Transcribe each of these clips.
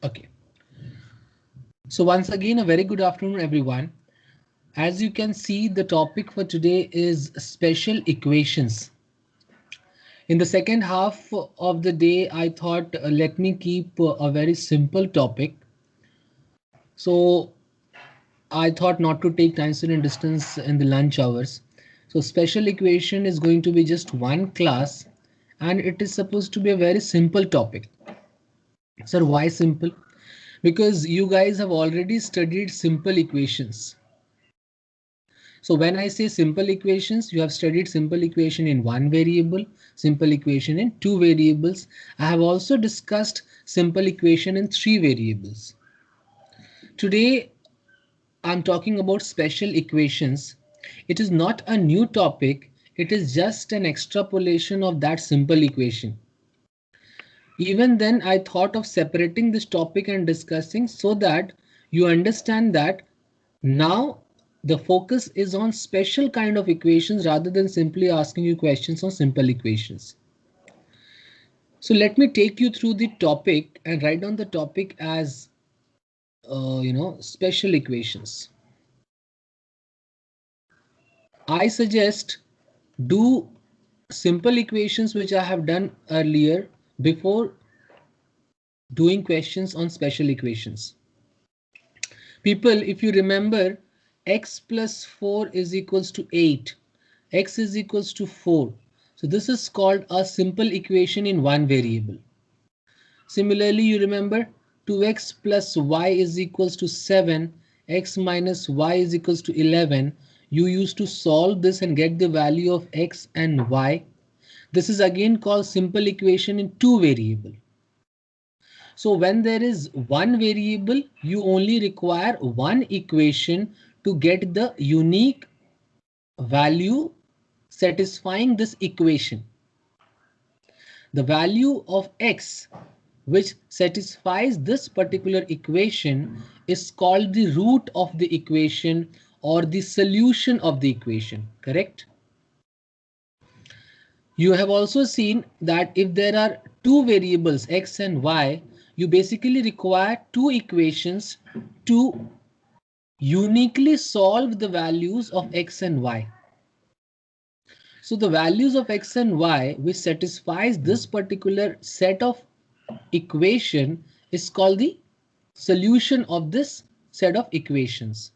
Okay. So once again, a very good afternoon, everyone. As you can see, the topic for today is special equations. In the second half of the day, I thought let me keep a very simple topic. So I thought not to take time student distance in the lunch hours. So special equation is going to be just one class and it is supposed to be a very simple topic. Sir, why simple? Because you guys have already studied simple equations. So when I say simple equations, you have studied simple equation in one variable, simple equation in two variables. I have also discussed simple equation in three variables. Today, I'm talking about special equations. It is not a new topic. It is just an extrapolation of that simple equation. Even then, I thought of separating this topic and discussing so that you understand that now the focus is on special kind of equations rather than simply asking you questions on simple equations. So let me take you through the topic and write down the topic as special equations. I suggest do simple equations which I have done earlier before doing questions on special equations. People, if you remember, x plus 4 is equals to 8. X is equals to 4. So this is called a simple equation in one variable. Similarly, you remember 2x plus y is equals to 7. X minus y is equals to 11. You used to solve this and get the value of x and y. This is again called simple equation in two variable. So when there is one variable, you only require one equation to get the unique value satisfying this equation. The value of x which satisfies this particular equation is called the root of the equation or the solution of the equation, correct? You have also seen that if there are two variables x and y, you basically require two equations to uniquely solve the values of x and y. So the values of x and y which satisfies this particular set of equation is called the solution of this set of equations.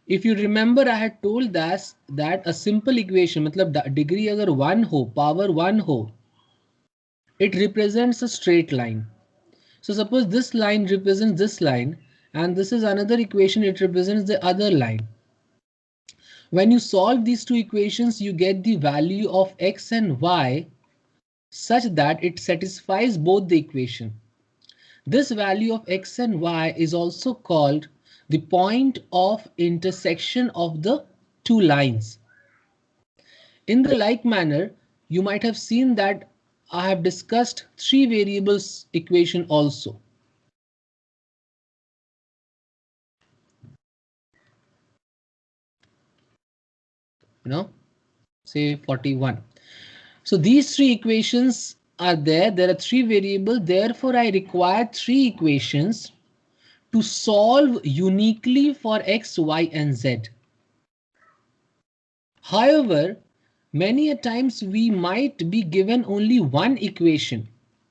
If you remember, I had told that a simple equation, मतलब degree अगर 1 हो, power 1 हो, it represents a straight line. So suppose this line represents this line and this is another equation, it represents the other line. When you solve these two equations, you get the value of x and y such that it satisfies both the equation. This value of x and y is also called the point of intersection of the two lines. In the like manner, you might have seen that I have discussed three variables equation also. Say 41. So these three equations are there. There are three variables. Therefore, I require three equations to solve uniquely for x, y, and z. However, many a times we might be given only one equation.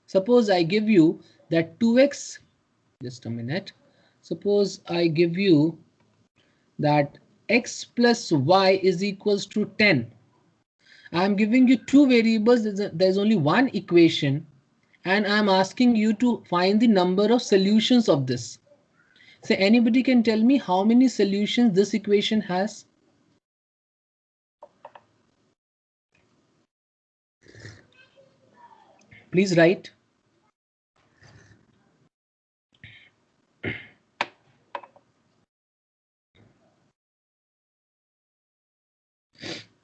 Suppose I give you that 2x, just a minute. Suppose I give you that x plus y is equals to 10. I'm giving you two variables, there's only one equation, and I'm asking you to find the number of solutions of this. So anybody can tell me how many solutions this equation has? Please write.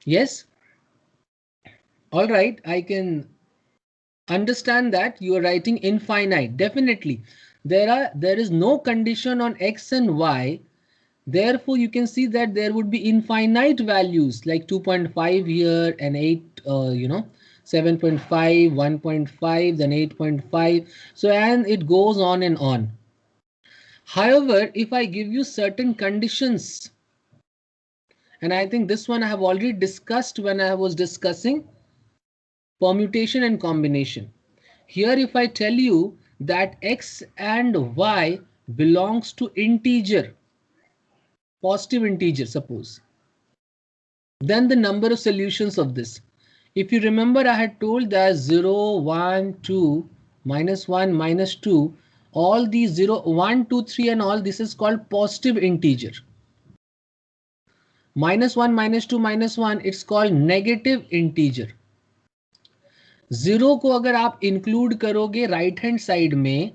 Yes? All right, I can understand that you are writing infinite. Definitely. There is no condition on x and y. Therefore, you can see that there would be infinite values like 2.5 here and 8, 7.5, 1.5, then 8.5. So, and it goes on and on. However, if I give you certain conditions, and I think this one I have already discussed when I was discussing permutation and combination. Here, if I tell you that x and y belongs to integer, positive integer, suppose, then the number of solutions of this. If you remember, I had told that 0, 1, 2, minus 1, minus 2, all these 0, 1, 2, 3 and all this is called positive integer. Minus 1, minus 2, minus 1, it's called negative integer. 0 को अगर आप include करोगे right hand side में,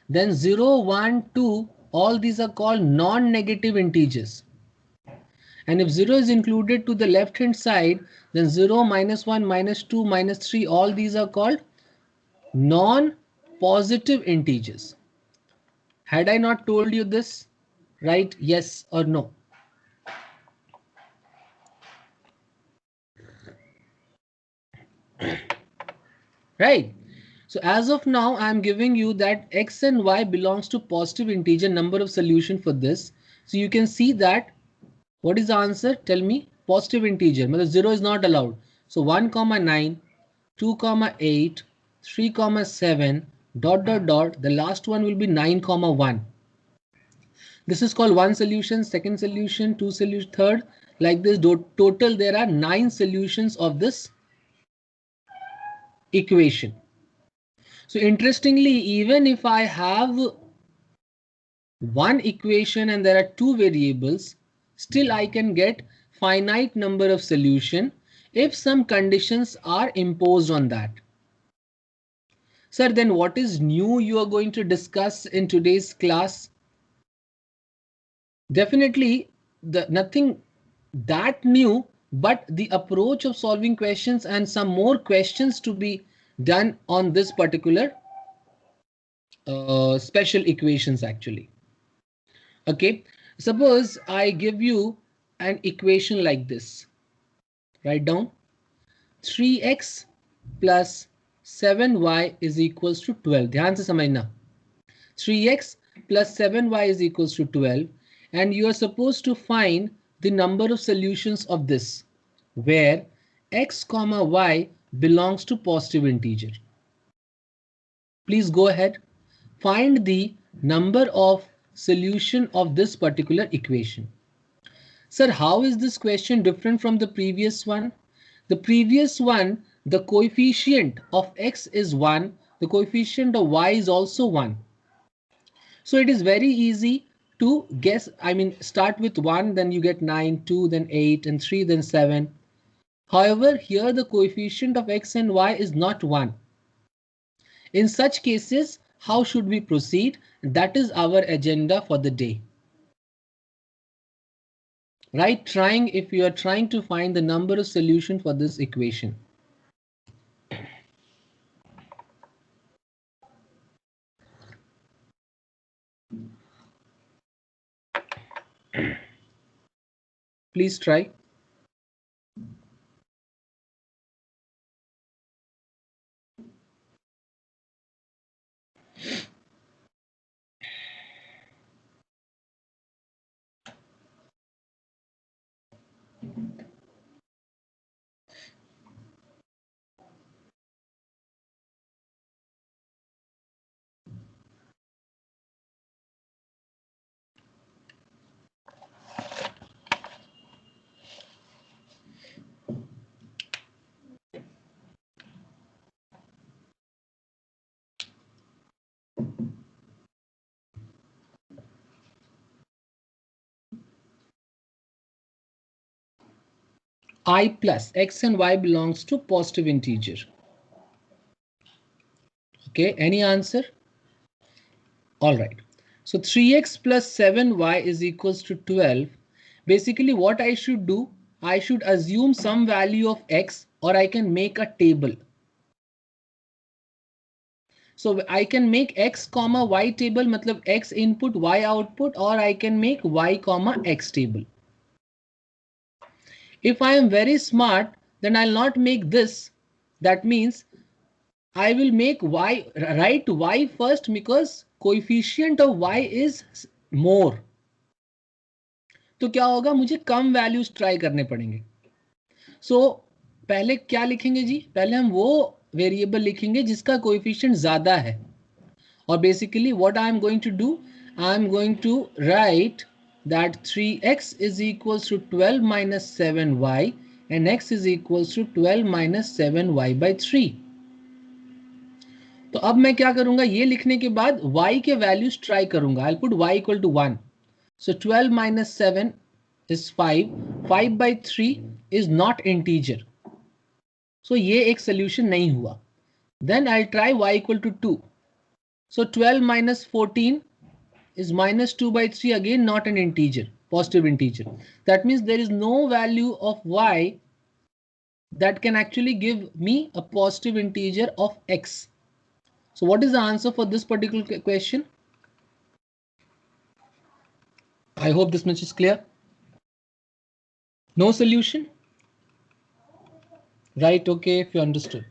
then 0, 1, 2, all these are called non-negative integers. And if 0 is included to the left hand side, then 0, minus 1, minus 2, minus 3, all these are called non-positive integers. Had I not told you this? Right? Yes or no? Right. So as of now, I am giving you that x and y belongs to positive integer, number of solution for this. So you can see that. What is the answer? Tell me. Positive integer. 0 is not allowed. So 1, 9, 2, 8, 3, 7, dot, dot, dot. The last one will be 9, 1. This is called one solution, second solution, two solution, third. Like this, total there are 9 solutions of this equation. So interestingly, even if I have one equation and there are 2 variables, still I can get finite number of solution if some conditions are imposed on that. Sir, then what is new you are going to discuss in today's class? Definitely nothing that new, but the approach of solving questions and some more questions to be done on this particular special equations actually. Okay, suppose I give you an equation like this. Write down 3x plus 7y is equals to 12. ध्यान से समझना. 3x plus 7y is equals to 12, and you are supposed to find the number of solutions of this, where x comma y belongs to positive integer. Please go ahead. Find the number of solution of this particular equation. Sir, how is this question different from the previous one? The previous one, the coefficient of x is 1, the coefficient of y is also 1. So it is very easy to guess. I mean, start with 1, then you get 9, 2, then 8, and 3, then 7. However, here the coefficient of x and y is not 1. In such cases, how should we proceed? That is our agenda for the day. Right? If you are trying to find the number of solution for this equation. Please try. I plus x and y belongs to positive integer. Okay, any answer? All right. So 3x plus 7y is equals to 12. Basically, what I should do, I should assume some value of x, or I can make a table. So I can make x comma y table, matlab x input, y output, or I can make y comma x table. If I am very smart, then I'll not make this. That means I will make y, write y first because coefficient of y is more. तो क्या होगा, मुझे कम values try करने पड़ेंगे. सो पहले क्या लिखेंगे जी, पहले हम वो वेरिएबल लिखेंगे जिसका कोएफिशिएंट ज्यादा है. और basically what I am going to do, I am going to write that 3x is equals to 12 minus 7y and x is equals to 12 minus 7y by 3. तो अब मैं क्या करूंगा, ये लिखने के बाद y के वैल्यूज ट्राई करूंगा. I'll put y equal to 1. So 12 minus 7 is 5. 5 by 3 is not integer. So ये एक solution नहीं हुआ. Then I'll try y equal to 2. So 12 minus 14 is minus 2 by 3, again not an integer, positive integer. That means there is no value of y that can actually give me a positive integer of x. So what is the answer for this particular question? I hope this much is clear. No solution? Right, okay, if you understood.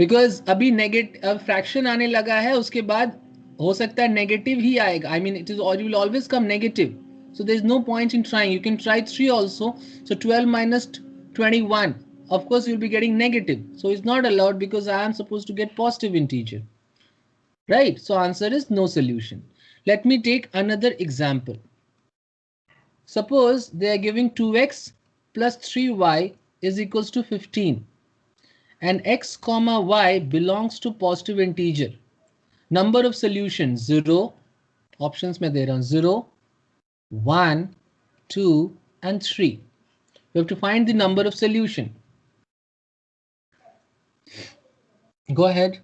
Because अभी negative fraction आने लगा है, उसके बाद हो सकता है negative ही आएगा. I mean it is, or you will always come negative. So there is no point in trying. You can try 3 also. So 12 minus 21. Of course you'll be getting negative. So it's not allowed because I am supposed to get positive integer. Right? So answer is no solution. Let me take another example. Suppose they are giving 2x plus 3y is equals to 15. And x comma y belongs to positive integer. Number of solutions 0. Options में दे रहा हूँ 0, 1, 2 and 3. We have to find the number of solution. Go ahead.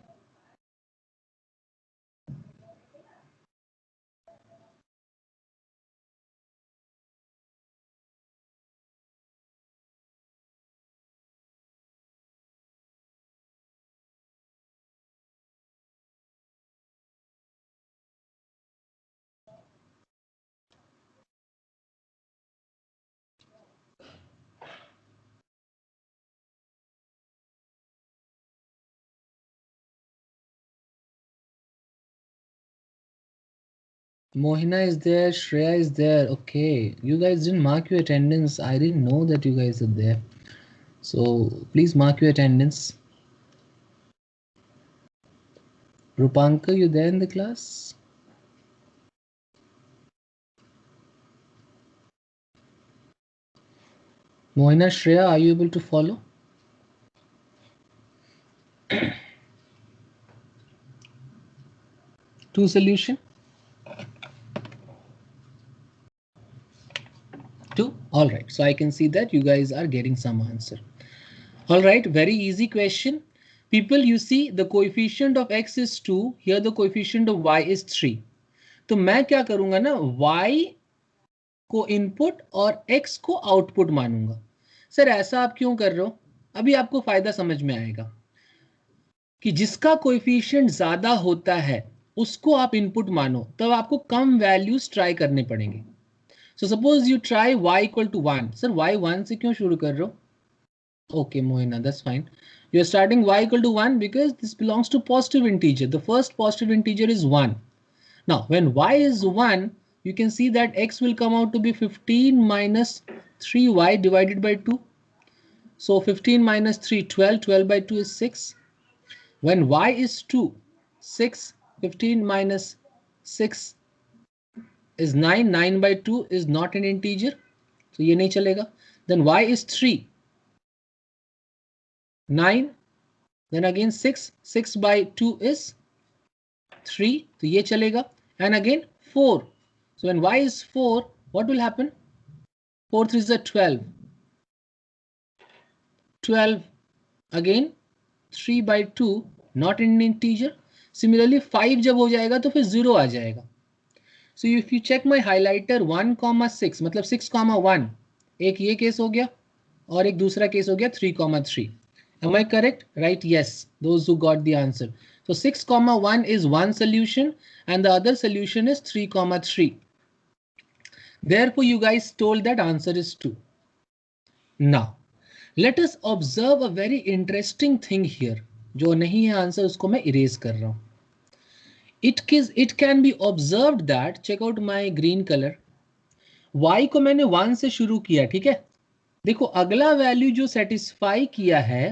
Mohina is there, Shreya is there. Okay, you guys didn't mark your attendance. I didn't know that you guys are there. So please mark your attendance. Rupanka, you there in the class? Mohina, Shreya, are you able to follow? Two solution? 2. All right, so I can see that you guys are getting some answer. All right, very easy question. People, you see the coefficient of x is 2. Here the coefficient of y is 3. तो मैं क्या करूंगा ना, y को input और x को output मानूंगा. Sir ऐसा आप क्यों कर रहे हो? अभी आपको फायदा समझ में आएगा कि जिसका कोएफिशिएंट ज्यादा होता है उसको आप इनपुट मानो, तब आपको कम वैल्यूज ट्राई करने पड़ेंगे. So suppose you try y equal to 1. Sir y 1 से क्यों शुरू कर रहे हो? Okay, Mohina, that's fine. You're starting y equal to 1 because this belongs to positive integer. The first positive integer is 1. Now, when y is 1, you can see that x will come out to be 15 minus 3y divided by 2. So 15 minus 3, 12. 12 by 2 is 6. When y is 2, 6. 15 minus 6 is 9. 9 by 2 is not an integer. So ये नहीं चलेगा. Then y is 3. 9, then again 6. 6 by 2 is 3. तो ये चलेगा. And again 4. So when y is 4, what will happen? 4 3 is a 12. 12 again 3 by 2, not an integer. Similarly 5 जब हो जाएगा तो फिर 0 आ जाएगा. So if you check my highlighter 1,6 मतलब 6,1, एक ये केस हो गया और एक दूसरा केस हो गया 3,3. Am I correct? Right? Yes. Those who got the answer. So 6,1 is one solution and the other solution is 3,3. Therefore, you guys told that answer is 2. Now, let us observe a very interesting thing here. जो नहीं है answer उसको मैं erase कर रहा हूँ. It can be observed that, check out my green color. Y को मैंने 1 से शुरू किया, ठीक है. देखो अगला वैल्यू जो सेटिस्फाई किया है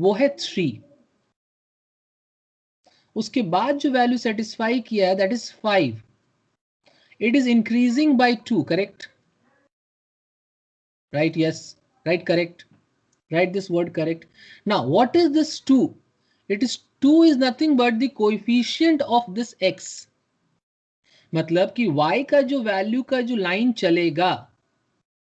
वो है 3. उसके बाद जो वैल्यू सेटिस्फाई किया है that is 5. It is increasing by 2, correct? Right, yes, right, correct. Write this word correct. Now, what is this 2? It is 2 is nothing but the coefficient of this x. मतलब कि y का जो value का जो line चलेगा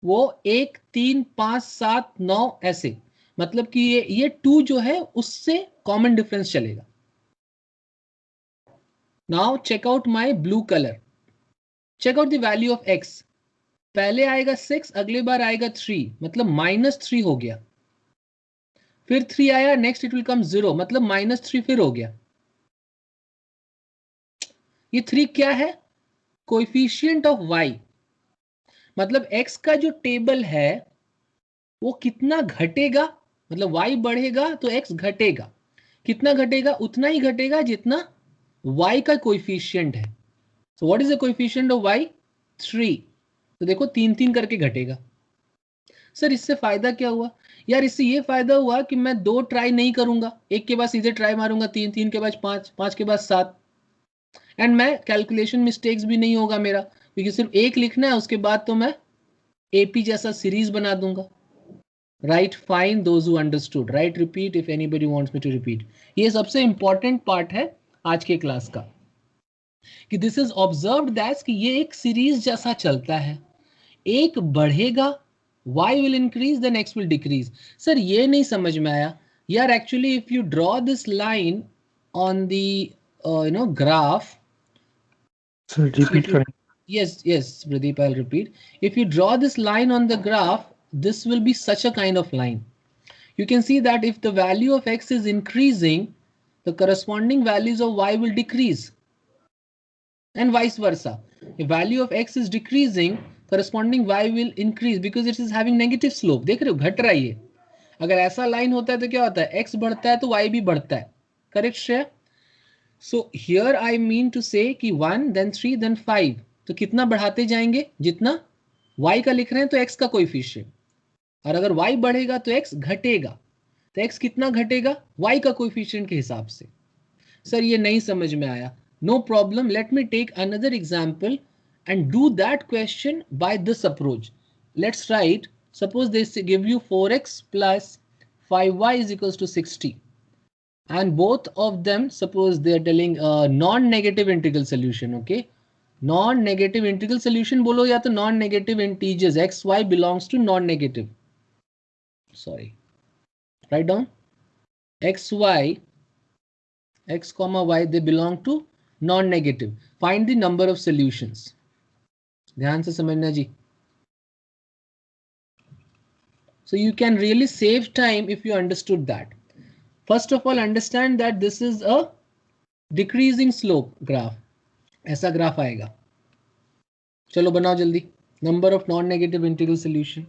वो 1, 3, 5, 7, 9 ऐसे. मतलब कि ये 2 जो है उससे कॉमन डिफरेंस चलेगा. Now check out my blue color. Check out the value of x. पहले आएगा 6, अगली बार आएगा 3, मतलब -3 हो गया. फिर 3 आया, नेक्स्ट इट विल कम 0, मतलब -3 फिर हो गया. ये 3 क्या है? Coefficient of y. मतलब x का जो टेबल है वो कितना घटेगा, मतलब y बढ़ेगा तो x घटेगा. कितना घटेगा? उतना ही घटेगा जितना y का कोएफिशिएंट है. So what is the coefficient of y? 3. तो देखो 3-3 करके घटेगा. सर इससे फायदा क्या हुआ? यार इससे ये फायदा हुआ कि मैं 2 ट्राई नहीं करूंगा, एक के बाद सीधे ट्राई मारूंगा, 3, 3 के बाद 5, 5 के बाद 7. एंड मैं कैलकुलेशन मिस्टेक्स भी नहीं होगा मेरा, क्योंकि सिर्फ एक लिखना है, उसके बाद तो मैं एपी जैसा सीरीज बना दूंगा. Right, fine those who understood. Right, repeat if anybody wants me to repeat. ये सबसे इंपॉर्टेंट पार्ट है आज के क्लास का कि दिस इज ऑब्जर्व्ड दैट कि ये एक सीरीज जैसा चलता है. एक बढ़ेगा, y will increase, then x will decrease. Sir, ये नहीं समझ में आया यार. Actually, if you draw this line on the graph. So repeat. Yes, Pradeep, I'll repeat. If you draw this line on the graph, this will be such a kind of line. You can see that if the value of x is increasing, the corresponding values of y will decrease. And vice versa. If value of x is decreasing, corresponding y will increase because it is having negative slope. देख रहे हो, घट रहा है ये. अगर ऐसा line होता है तो क्या होता है? x बढ़ता है तो y भी बढ़ता है. Correct Shreya? So here I mean to say कि 1 then 3 then 5. तो कितना बढ़ाते जाएंगे? जितना y का लिख रहे हैं तो x का कोएफिशिएंट. और अगर y बढ़ेगा तो x घटेगा. तो x कितना घटेगा? y का कोएफिशिएंट के हिसाब से. सर ये नहीं समझ में आया. No problem. Let me take another example and do that question by this approach. Let's write, suppose they give you 4x plus 5y is equals to 60. And both of them, suppose they are telling non-negative integral solution, okay? Non-negative integral solution बोलो या तो non-negative integers x, y belongs to non-negative. Sorry. Write down x, y, x comma y, they belong to non-negative. Find the number of solutions. ध्यान से समझना जी. So you can really save time if you understood that. First of all, understand that this is a decreasing slope graph. ऐसा graph आएगा. चलो बनाओ जल्दी. Number of non-negative integral solution.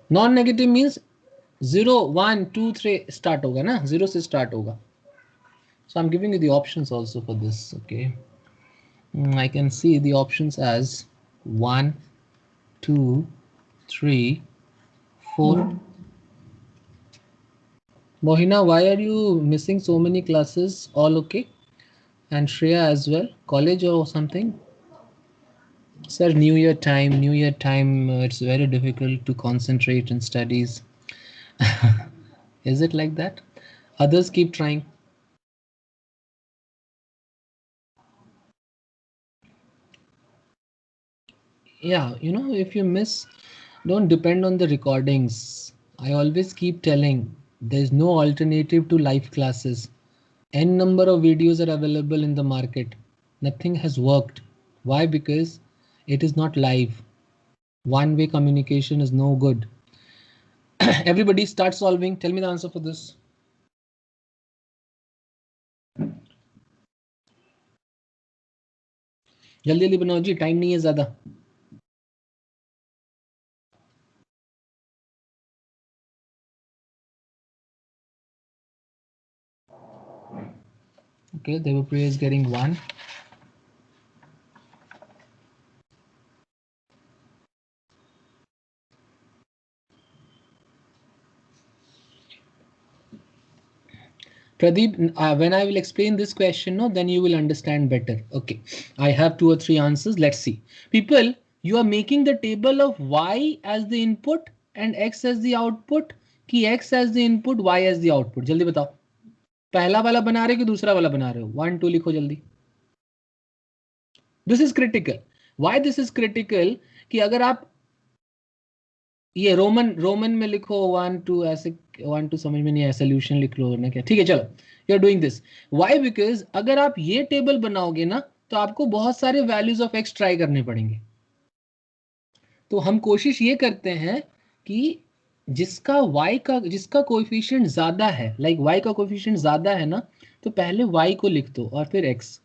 Non-negative means 0, 1, 2, 3 start होगा ना, 0 से start होगा. So I'm giving you the options also for this, okay? I can see the options as 1, 2, 3, 4. Mohina, why are you missing so many classes? All okay? And Shreya as well? College or something? Sir, New Year time, it's very difficult to concentrate in studies. Is it like that? Others keep trying. Yeah, if you miss, don't depend on the recordings. I always keep telling there's no alternative to live classes. N number of videos are available in the market. Nothing has worked. Why? Because it is not live. One-way communication is no good. Everybody start solving. Tell me the answer for this. जल्दी जल्दी बनाओ जी, time नहीं है ज्यादा। Okay, Devapriya is getting 1. Pradeep, when I will explain this question, no, then you will understand better. Okay, I have 2 or 3 answers. Let's see. People, you are making the table of y as the input and x as the output, कि x as the input, y as the output. जल्दी बताओ, पहला वाला बना रहे हो कि दूसरा वाला बना रहे हो? 1 2 लिखो जल्दी। This is critical. Why this is critical? कि अगर आप ये रोमन में लिखो 1 2 ऐसे, 1 2 समझ में नहीं आया, सोल्यूशन लिख लो ना क्या, ठीक है चलो, you are doing this. Why? Because अगर आप ये टेबल बनाओगे ना तो आपको बहुत सारे वैल्यूज ऑफ एक्स ट्राई करने पड़ेंगे। तो हम कोशिश ये करते हैं कि जिसका कोएफिशिएंट ज्यादा है, लाइक y का कोएफिशिएंट ज्यादा है ना, तो पहले y को लिख दो और फिर x।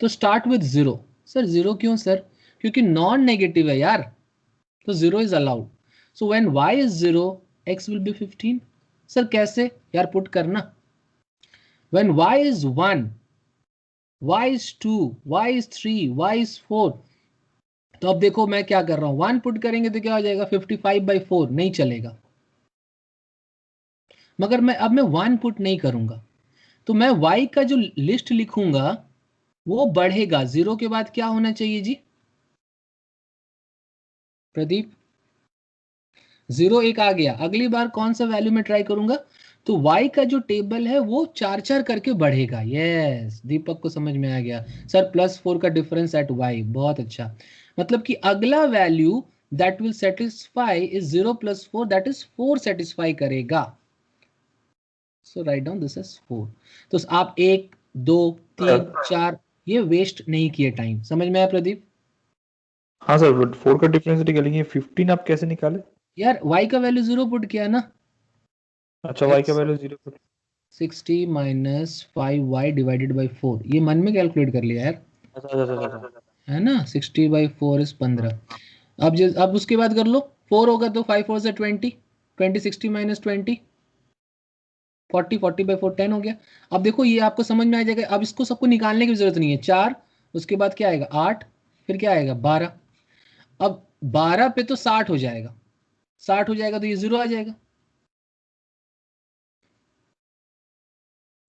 तो स्टार्ट विद 0। सर 0 क्यों सर? क्योंकि नॉन नेगेटिव है यार, तो 0 is allowed. So when y is 0, x will be 15। Sir कैसे यार? पुट करना। When y is 1, y is 2, y is 3, y is 4। तो अब देखो मैं क्या कर रहा हूं, 1 पुट करेंगे तो क्या हो जाएगा? 55/4 नहीं चलेगा। मगर मैं 1 पुट नहीं करूंगा, तो मैं y का जो लिस्ट लिखूंगा वो बढ़ेगा। 0 के बाद क्या होना चाहिए जी प्रदीप? 0 एक आ गया, अगली बार कौन सा वैल्यू में ट्राई करूंगा? तो y का जो टेबल है वो 4 4 करके बढ़ेगा। यस, दीपक को समझ में आ गया सर, +4 का डिफरेंस एट y, बहुत अच्छा। मतलब कि अगला value that will satisfy is 0 + 4, that is 4 satisfy करेगा। सो राइट डाउन दिस इज 4। तो आप 1 2 3 4 ये वेस्ट नहीं किए टाइम। समझ में आया प्रदीप? हाँ सर, बट 4 का डिफरेंस निकालेंगे, 15 आप कैसे निकाले? यार y का वैल्यू 0 पुट किया ना। अच्छा, y का वैल्यू 0 पर। 60 - 5y डिवाइडेड बाई 4, ये मन में कैलकुलेट कर लिया यार, अच्छा अच्छा अच्छा अच्छा। है ना? 60/4 इज 15। अब उसके बाद कर लो, 4 होगा तो 5 4 से 20, 20 60 - 20 40, 40/4 10 हो गया। अब देखो ये आपको समझ में आ जाएगा। अब इसको सबको निकालने की जरूरत नहीं है। 4, उसके बाद क्या आएगा? 8, फिर क्या आएगा? 12। अब 12 पे तो 60 हो जाएगा, 60 हो जाएगा तो ये 0 आ जाएगा।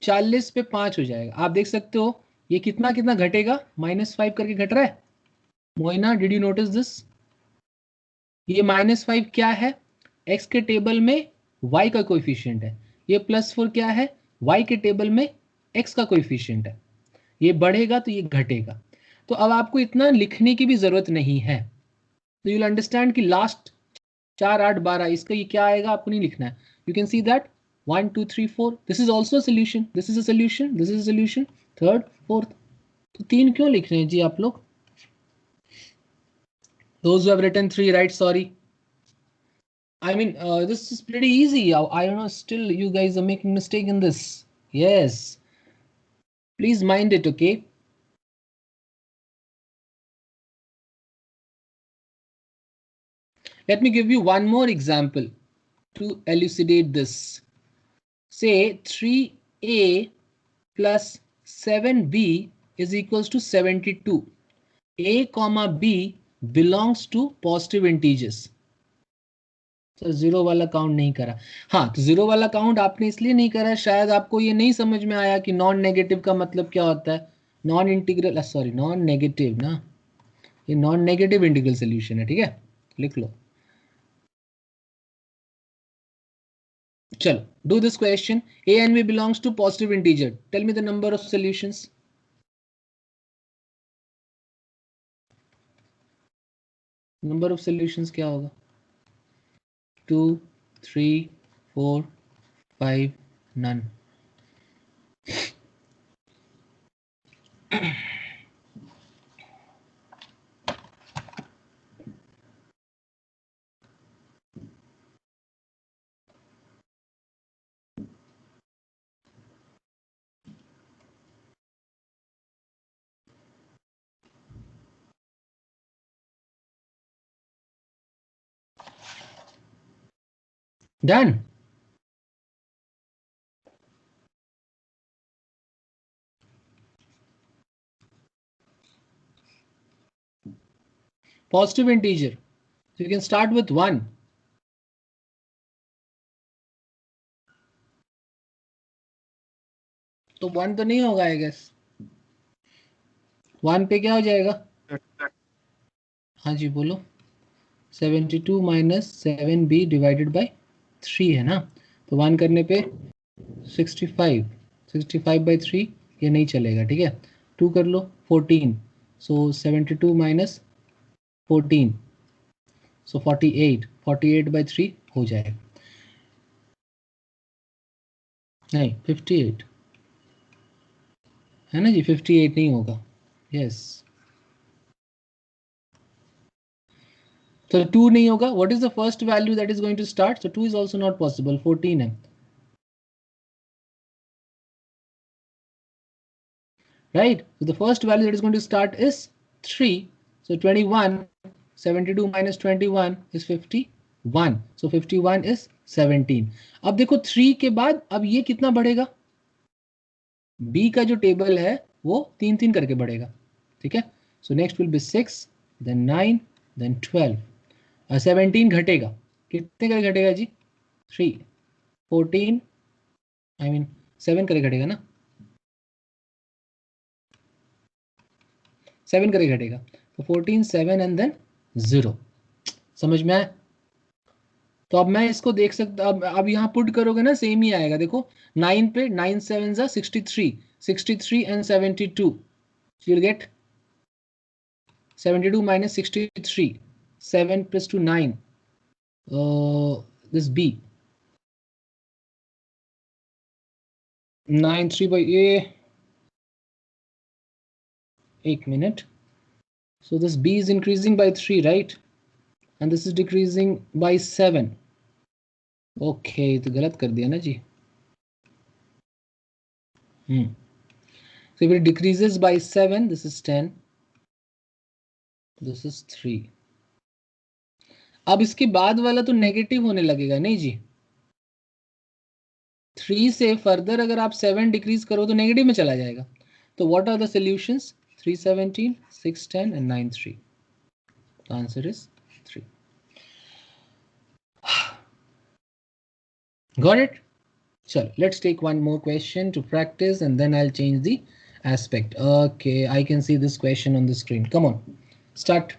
40 पे 5 हो जाएगा। आप देख सकते हो ये कितना कितना घटेगा, -5 करके घट रहा है। Moina, did you notice this? ये -5 क्या है? x के टेबल में y का कोएफिशिएंट है। ये +4 क्या है? y के टेबल में x का कोएफिशिएंट है। ये बढ़ेगा तो ये घटेगा। तो अब आपको इतना लिखने की भी जरूरत नहीं है। तो यू विल अंडरस्टैंड कि लास्ट 4 8 12 इसका ये क्या आएगा आपको नहीं लिखना है। You can see that 1 2 3 4, this is also solution, this is a solution, this is a solution, third fourth. तो 3 क्यों लिख रहे हैं जी आप लोग? Those who have written 3, right? Sorry. I mean, this is pretty easy. I don't know. Still, you guys are making mistake in this. Yes. Please mind it, okay? Let me give you one more example to elucidate this. Say 3a plus 7b is equals to 72. A comma b belongs to positive integers. तो zero वाला count नहीं करा। हाँ, तो zero वाला count आपने इसलिए नहीं करा, शायद आपको ये नहीं समझ में आया कि नॉन नेगेटिव का मतलब क्या होता है। Non integral, sorry non negative ना, ये नॉन नेगेटिव इंटीग्रल सोल्यूशन है, ठीक है, लिख लो। चलो, do this question. A and B belongs to positive integer, tell me the number of solutions. Number of solutions क्या होगा? 2 3 4 5, none. Done. Positive integer. So you can start with 1. तो 1 तो नहीं होगा, I guess. 1 पे क्या हो जाएगा? हाँ जी बोलो. 72 माइनस 7b डिवाइडेड बाई 3 है ना. तो 1 करने पे 65. 65 बाई 3 ये नहीं चलेगा, ठीक है. 2 कर लो 14. सो 72 माइनस 14. सो 48. 48 बाई 3 हो जाएगा. नहीं 58 है ना जी. 58 नहीं होगा. यस. तो 2 नहीं होगा. What is the first value that is going to start? So 2 is also not possible. 14 है. Right? So the first value that is going to start is 3. So 21, 72 minus 21 is 51. So 51 is 17. अब देखो 3 के बाद अब ये कितना बढ़ेगा? B का जो टेबल है वो 3 करके बढ़ेगा. ठीक है. So next will be 6, then 9, then 12. 17 घटेगा. कितने करके घटेगा जी? 3, 14, I mean 7 करके घटेगा ना. 7 करके घटेगा. तो 14, 7 एंड देन 0. समझ में आया? तो अब मैं इसको देख सकता. अब यहाँ पुट करोगे ना सेम ही आएगा. देखो 9 पे 9 7 जा 63. 63 and 72. you'll get 72 minus 63. 7 plus 2 9. This B. 9 3 by A. 1 minute. So this B is increasing by 3, right? And this is decreasing by 7. Okay, तो गलत कर दिया ना जी. So if it decreases by 7, this is 10. This is 3. अब इसके बाद वाला तो नेगेटिव होने लगेगा नहीं जी. 3 से फर्दर अगर आप 7 डिक्रीज करो तो नेगेटिव में चला जाएगा. तो what are the solutions? 317, 610 and 93. The answer is 3. Got it? So let's take one more question to practice and then I'll change the aspect. Okay, I can see this question on the screen. Come on, start.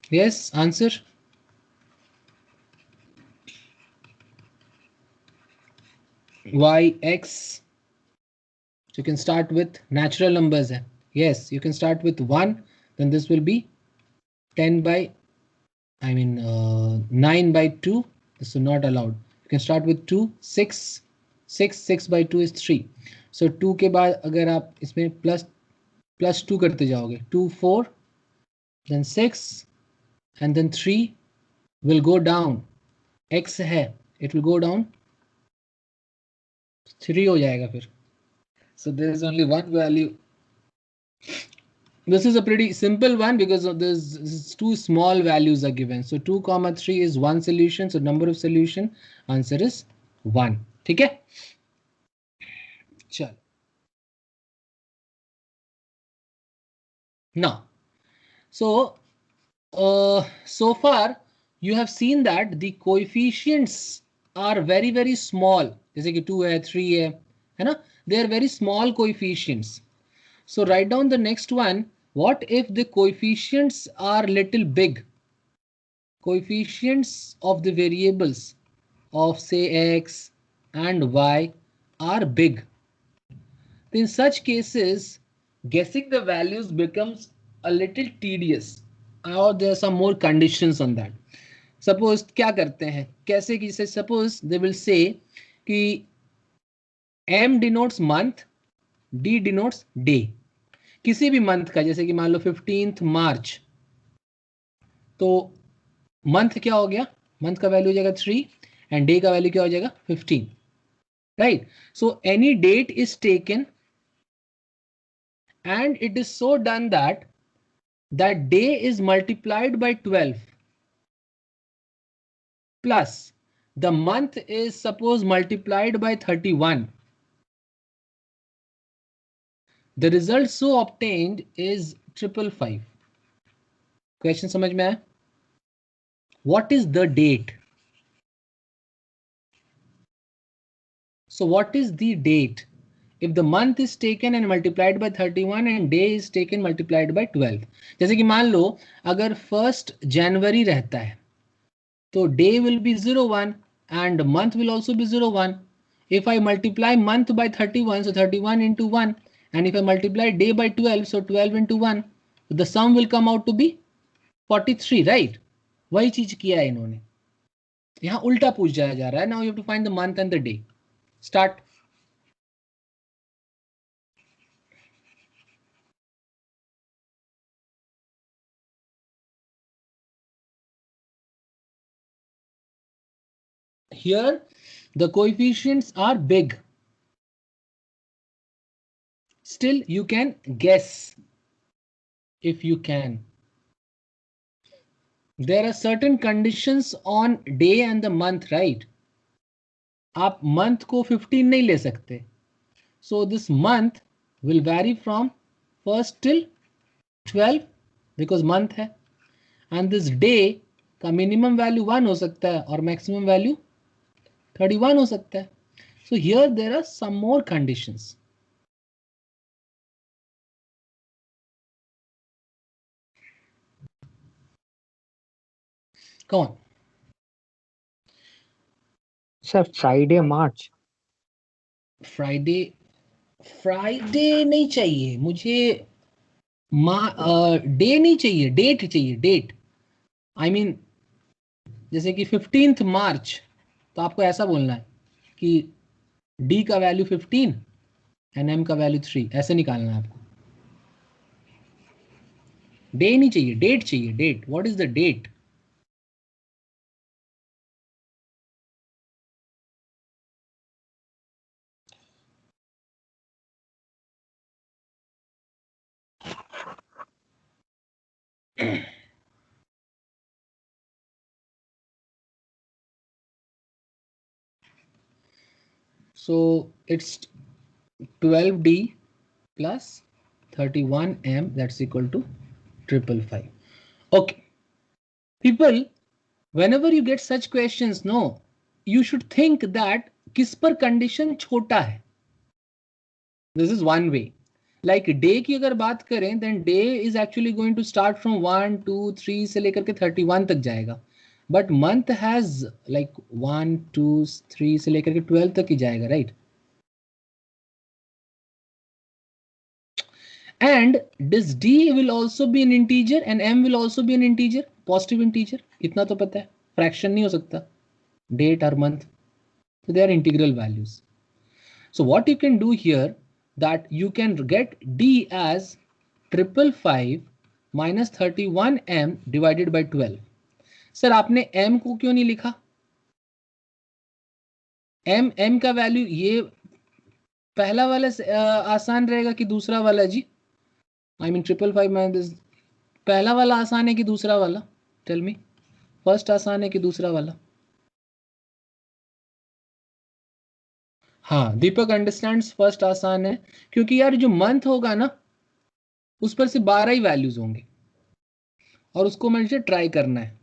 Yes, answer. Yx. So you can start with natural numbers. Yes, you can start with 1. Then this will be 10 by, 9 by 2. This is not allowed. You can start with 2, 6. 6 by 2 is 3. So 2 के बाद अगर आप इसमें plus 2 करते जाओगे, 2 4, then 6 and then 3 will go down. X है, it will go down. 3 हो जाएगा फिर. So there is only one value. This is a pretty simple one because there's 2 small values are given. So 2, 3 is one solution. So number of solution, answer is 1. ठीक है? चल. Now, so far you have seen that the coefficients are very very small. जैसे कि 2 है, 3 है ना? They are very small coefficients. So write down the next one. What if the coefficients are little big? Coefficients of the variables of say x and y are big. In such cases, guessing the values becomes a little tedious or there are some more conditions on that. Suppose क्या करते हैं, कैसे कि suppose they will say कि M denotes month, D denotes day. किसी भी month का, जैसे कि मान लो 15th मार्च, तो मंथ क्या हो गया, मंथ का वैल्यू हो जाएगा 3 एंड डे का वैल्यू क्या हो जाएगा 15, right. So any date is taken and it is so done that that day is multiplied by 12 plus the month is suppose multiplied by 31. The result so obtained is 555. Question समझ में आया? What is the date? So what is the date? If the month is taken and multiplied by 31 and day is taken multiplied by 12. जैसे कि मान लो अगर 1st January रहता है तो day will be 01 and month will also be 01. If I multiply month by 31, so 31 into 1, and if I multiply day by 12, so 12 into 1, the sum will come out to be 43, right? वही चीज किया है इन्होंने, यहाँ उल्टा पूछा जा रहा है. Now you have to find the month and the day. Start. Here the coefficients are big. Still you can guess if you can. There are certain conditions on day and the month, right? आप month को 15 नहीं ले सकते. So this month will vary from 1st till 12 because month है. And this day का minimum value 1 हो सकता है और maximum value 31 हो सकता है. So here there are some more conditions. Come on. Sir Friday March. Friday नहीं चाहिए मुझे, डे नहीं चाहिए, डेट चाहिए, डेट. आई मीन जैसे कि 15th मार्च, तो आपको ऐसा बोलना है कि डी का वैल्यू 15 एंड एम का वैल्यू 3, ऐसे निकालना है आपको. डे नहीं चाहिए, डेट चाहिए, date. What is the date? So it's 12D plus 31M, that's equal to 555. Okay, people, whenever you get such questions, no, you should think that किस पर condition छोटा है. This is one way. Like day की अगर बात करें, then day is actually going to start from 1, 2, 3 से लेकर के 31 तक जाएगा. But month has like 1, 2, 3 से लेकर के 12 तक ही जाएगा, right? And this d will also be an integer and m will also be an integer, positive integer. इतना तो पता है, fraction नहीं हो सकता, date or month. So they are integral values. So what you can do here, that you can get d as 555 minus 31m divided by 12. Sir आपने m को क्यों नहीं लिखा? m का वैल्यू ये पहला वाला आसान रहेगा कि दूसरा वाला जी? I mean 555 minus पहला वाला आसान है कि दूसरा वाला? Tell me. फर्स्ट आसान है कि दूसरा वाला? हाँ, दीपक अंडरस्टैंड्स फर्स्ट आसान है, क्योंकि यार जो मंथ होगा ना उस पर से 12 ही वैल्यूज होंगे और उसको मुझे ट्राई करना है.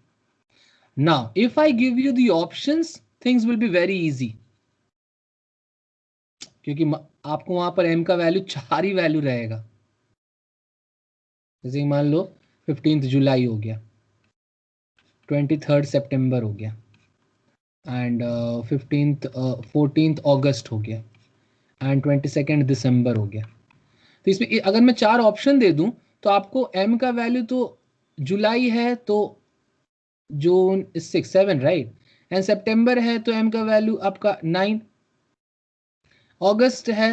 Now if I give you the options, things will be very easy, क्योंकि आपको वहां पर m का वैल्यू 4 ही वैल्यू रहेगा. जैसे मान लो 15th जुलाई हो गया, 23rd सितंबर हो गया एंड 14th अगस्त हो गया एंड 22nd दिसंबर हो गया. तो इसमें अगर मैं 4 ऑप्शन दे दूं तो आपको m का वैल्यू तो जुलाई है तो जून 6 7 राइट, एंड सितंबर है तो m का वैल्यू आपका 9, अगस्त है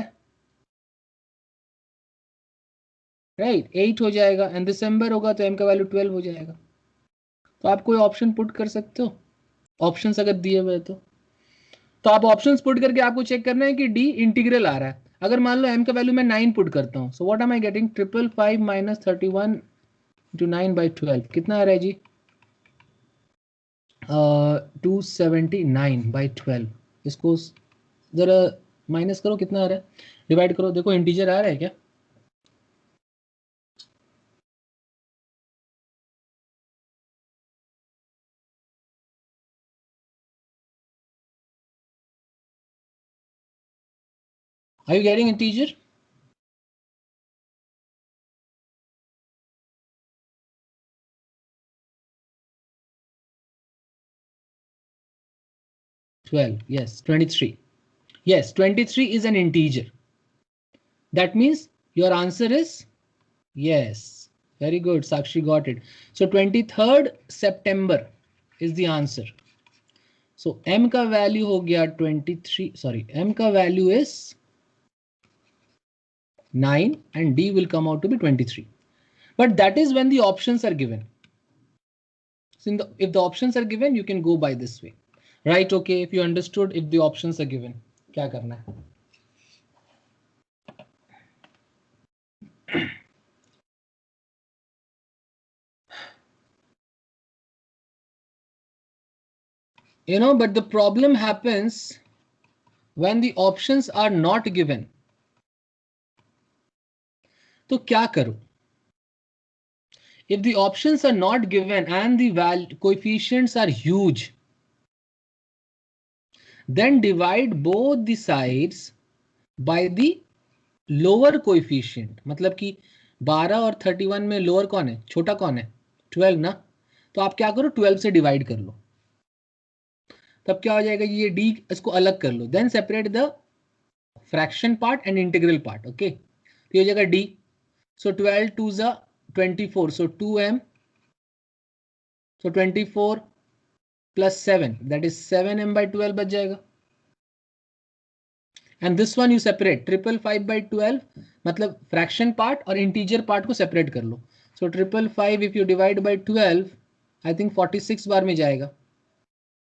राइट 8 हो जाएगा, एंड दिसंबर होगा तो m का वैल्यू 12 हो जाएगा। तो आप कोई ऑप्शन पुट कर सकते हो, ऑप्शंस अगर दिए हुए तो आप ऑप्शंस पुट करके आपको चेक करना है कि डी इंटीग्रल आ रहा है। अगर मान लो m का वैल्यू मैं 9 पुट करता हूं, so what am I getting, 555 minus 31 into 9/12 कितना आ रहा है जी, 279/12। इसको जरा माइनस करो, कितना आ रहा है, डिवाइड करो, देखो इंटीजर आ रहा है क्या। Are you getting integer? Yes, 23. Yes, 23 is an integer. That means your answer is yes. Very good, Sakshi got it. So 23rd September is the answer. So m का वैल्यू हो गया 23, sorry, m का value is 9 and d will come out to be 23. But that is when the options are given. So if the options are given, you can go by this way. Right, okay, if you understood, if the options are given, क्या करना है? You know, but the problem happens when the options are not given. तो क्या करो? If the options are not given and the coefficients are huge, then divide both the sides by the lower coefficient. मतलब कि 12 और 31 में lower कौन है, छोटा कौन है, 12 ना। तो आप क्या करो, 12 से डिवाइड कर लो, तब क्या हो जाएगा, ये d इसको अलग कर लो, then separate the fraction part and integral part. Okay, तो ये हो जाएगा d, सो 12 2 ज़ा 24, so 2m, so 24 plus 7 that is 7m/12 बच जाएगा। And this one you separate, 555/12 मतलब फ्रैक्शन पार्ट और इंटीजर पार्ट को सेपरेट कर लो। So 555 if you divide by 12 I think 46 बार में जाएगा।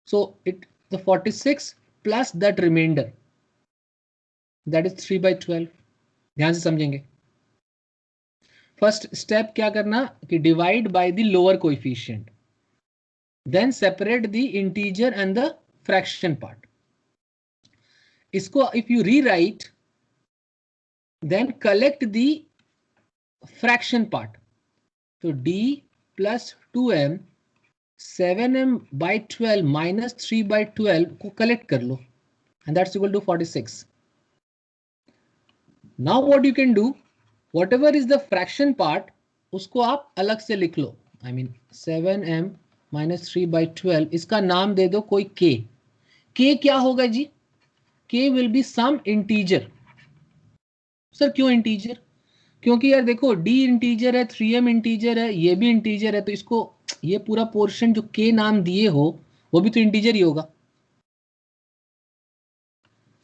So it the 46 plus that reminder that is 3/12। ध्यान से समझेंगे। फर्स्ट स्टेप क्या करना कि divide by the lower coefficient, then separate the integer and the fraction part. इसको if you rewrite, then collect the fraction part. So d plus 2m 7m/12 minus 3/12 को collect कर लो and that's equal to 46. Now what you can do, whatever is the fraction part उसको आप अलग से लिख लो। I mean 7m minus 3/12 इसका नाम दे दो कोई k। k क्या होगा जी, k will be some integer। Sir क्यों इंटीजर, क्योंकि यार देखो d इंटीजर है, 3m इंटीजर है, ये भी इंटीजर है, तो इसको ये पूरा पोर्शन जो k नाम दिए हो वो भी तो इंटीजर ही होगा।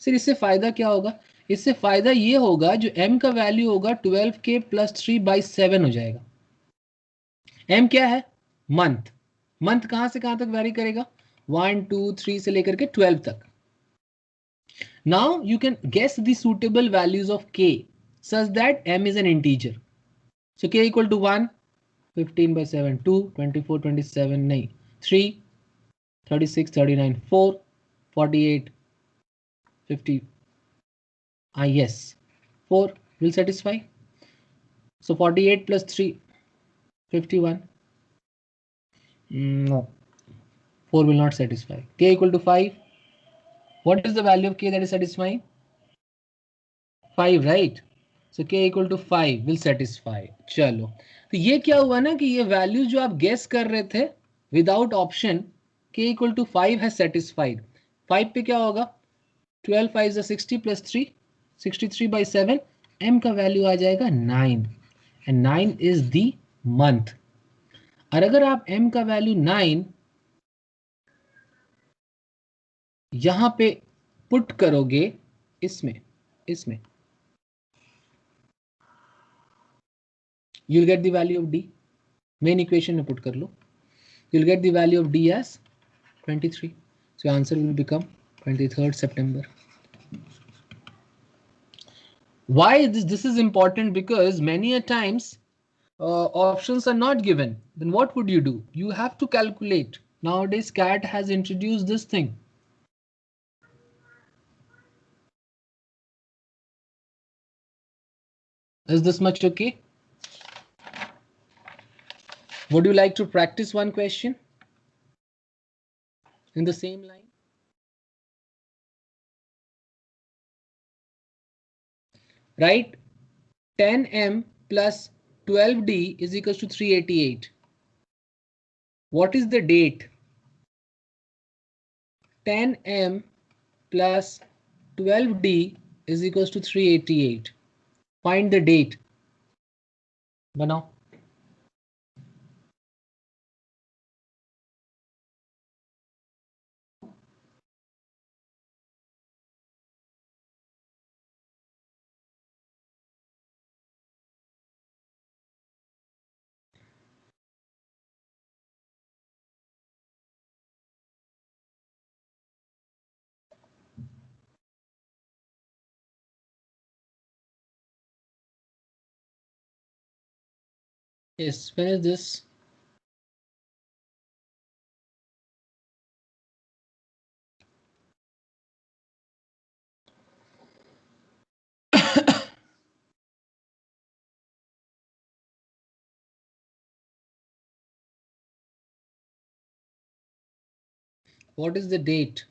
सर इससे फायदा क्या होगा, इससे फायदा ये होगा जो m का वैल्यू होगा 12k प्लस 3/7 हो जाएगा। m क्या है, मंथ, मंथ कहां से कहां तक वैरी करेगा, 1 2 3 से लेकर के 12 तक। Now you can guess the suitable values of k such that m is an integer. So k equal to 1, 15/7, 2, 24, 27, नहीं 3, 36, 39, 4, 48, 50. Yes, 4 will satisfy. So 48 plus 3, 51. No, 4 will not satisfy. K equal to 5. What is the value of k that is satisfying? 5, right? So k equal to 5 will satisfy. चलो, तो ये क्या हुआ ना कि ये value जो आप गेस कर रहे थे without option, k equal to 5 है satisfied। 5 पे क्या होगा, 12 5 60 plus 3, 63/7, m का वैल्यू आ जाएगा 9। and 9 is the month. और अगर आप m का वैल्यू 9 यहां पे पुट करोगे इसमें you'll get the value of d. main equation में put कर लो. You'll get the value of d as 23. So your answer will become 23rd September. Why this is important? Because many a times options are not given. Then what would you do? You have to calculate. Nowadays CAT has introduced this thing. Is this much okay? Would you like to practice one question in the same line? Right? 10m plus 12d is equals to 388. What is the date? 10m plus 12d is equals to 388. Find the date. Banao. Yes, when is this? What is the date?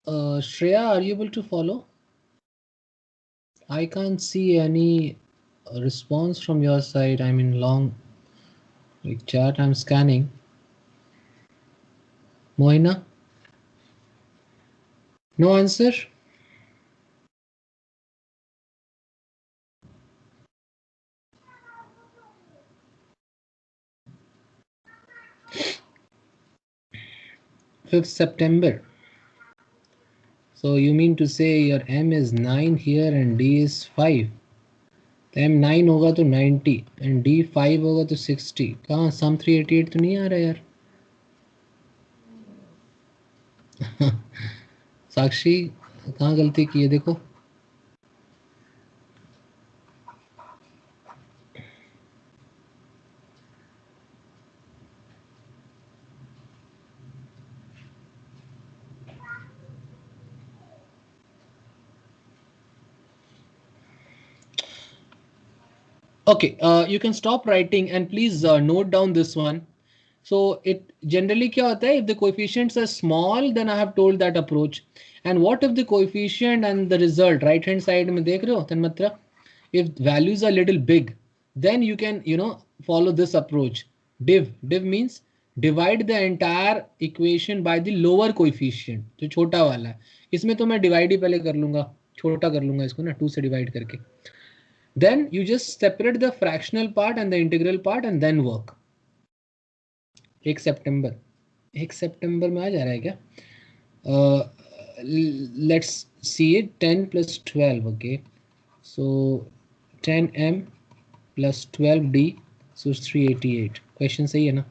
Shreya, are you able to follow? I can't see any response from your side. I'm in long chat. I'm scanning. Moina? No answer? Fifth September. So you mean to say your M is 9 here and D is 5. तो M 9 होगा तो 90 and D 5 होगा तो 60. कहाँ सम 388 तो नहीं आ रहा यार. साक्षी कहाँ गलती की है देखो. Okay, you can stop writing and please note down this one. So it generally क्या होता है, if the coefficients are small, then I have told that approach. And what if the coefficient and the result right hand side में देख रहे हो तन्मत्र, if values are little big, then you can follow this approach. Div means divide the entire equation by the lower coefficient, जो छोटा वाला है. इसमें तो मैं divide ही पहले कर लूंगा, छोटा कर लूंगा इसको ना 2 से divide करके. Then you just separate the fractional part and the integral part and then work. 1 सितंबर में आ जा रहा है क्या? Let's see it. 10 plus 12. Okay, so 10m plus 12d, so 388. Question सही है ना?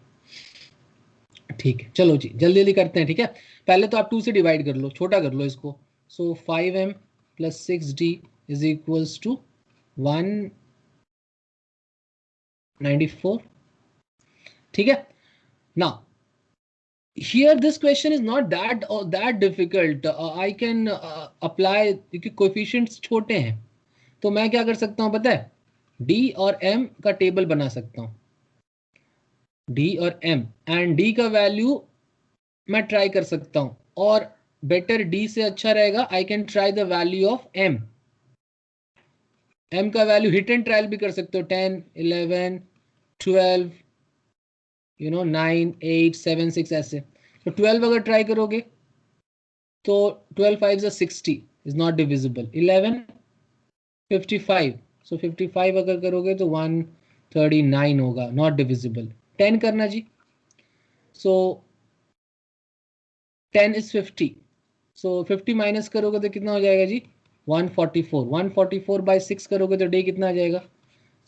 ठीक है, चलो जी जल्दी जल्दी करते हैं. ठीक है, पहले तो आप 2 से डिवाइड कर लो, छोटा कर लो इसको. सो 5m plus 6d is equals to 194. ठीक है. Now here this question is not that difficult. I can apply, क्योंकि कोएफिशिएंट्स छोटे हैं तो मैं क्या कर सकता हूं पता है, d और m का टेबल बना सकता हूं. d और m एंड d का वैल्यू मैं ट्राई कर सकता हूं, और बेटर d से अच्छा रहेगा I can try the value of m. m का वैल्यू हिट एंड ट्रायल भी कर सकते हो, 10 11 12 9 8 7 6 ऐसे. तो 12 अगर ट्राई करोगे तो 12 5 is 60 is not divisible. 11 55, so 55 अगर करोगे तो 139 होगा, not divisible. 10 करना जी, so 10 is 50, so 50 माइनस करोगे तो कितना हो जाएगा जी, 144. 144 by 6 करोगे तो डे कितना आ जाएगा,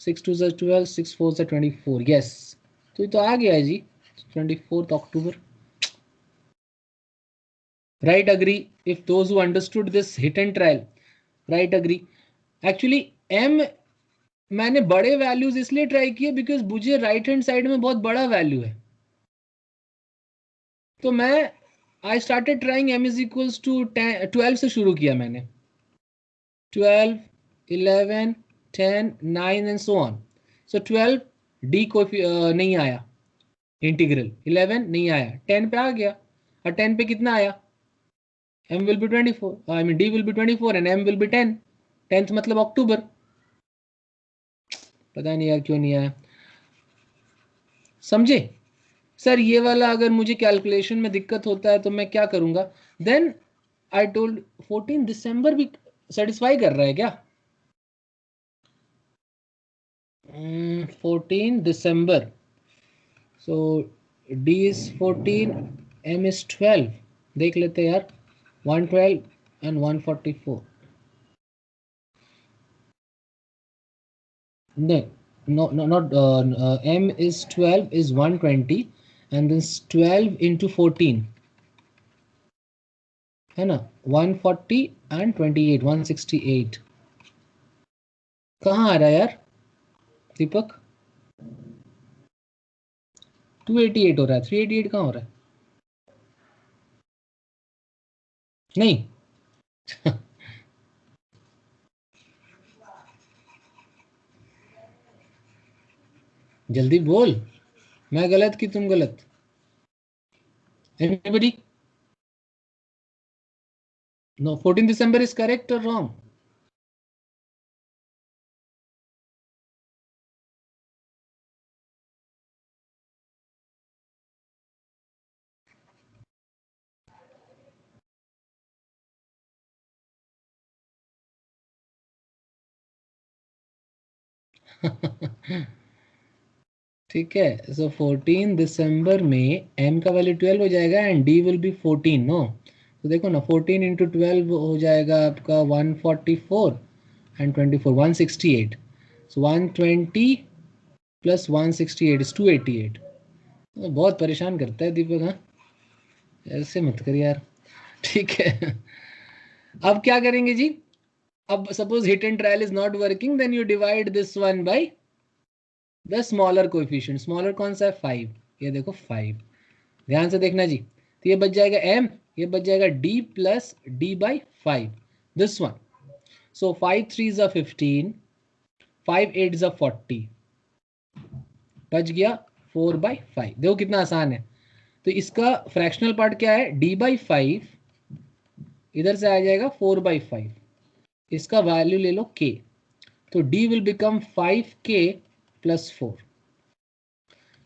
6 2 is 12, 6 4 is 24. यस, तो ये तो आ गया है जी, 24 अक्टूबर. Right, agree. If those who understood this hit and trial, right, agree. Actually m मैंने बड़े वैल्यूज इसलिए ट्राई किए बिकॉज मुझे राइट हैंड साइड में बहुत बड़ा वैल्यू है, तो मैं I started trying m is equals to 12 से शुरू किया मैंने. 12 11 10 9 and so on. So 12 d को नहीं आया, इंटीग्रल 11 नहीं आया, 10 पे आ गया, और 10 पे कितना आया, m will be 24, I mean d will be 24 and m will be 10. 10th मतलब अक्टूबर. पता नहीं यार क्यों नहीं आया, समझे सर. ये वाला अगर मुझे कैलकुलेशन में दिक्कत होता है तो मैं क्या करूंगा, देन आई टोल्ड 14 दिसंबर भी सेटिस्फाई कर रहा है क्या, 14 दिसंबर. सो d is 14, m is 12. देख लेते हैं यार, 112 and 144. No, not m is 12 is 120 and this 12 into 14 है ना, 140 and 28 168. कहाँ आ रहा है यार दीपक, 288 हो रहा है, 388 कहाँ हो रहा है, नहीं जल्दी बोल, मैं गलत कि तुम गलत, anybody? No, 14 December is correct or wrong? ठीक है, सो 14 दिसंबर में m का वैल्यू 12 हो जाएगा and d will be 14. No, तो देखो ना 14 इंटू 12 हो जाएगा आपका 144 एंड 24 168. So 120 plus 168 is 288. तो बहुत परेशान करता है दीपक, हाँ ऐसे मत कर यार. ठीक है, अब क्या करेंगे जी, अब suppose hit and trial is not working, then you divide this one by the smaller coefficient. Smaller कौन सा है, 5. ये देखो 5, ध्यान से देखना जी. तो ये बच जाएगा m, ये बच जाएगा d plus d by 5, this one. So 5 3s are 15, 5 8 is 40, बच गया 4/5। देखो कितना आसान है। तो इसका फ्रैक्शनल पार्ट क्या है, d/5, इधर से आ जाएगा 4/5, इसका वैल्यू ले लो k, तो d will become 5k + 4।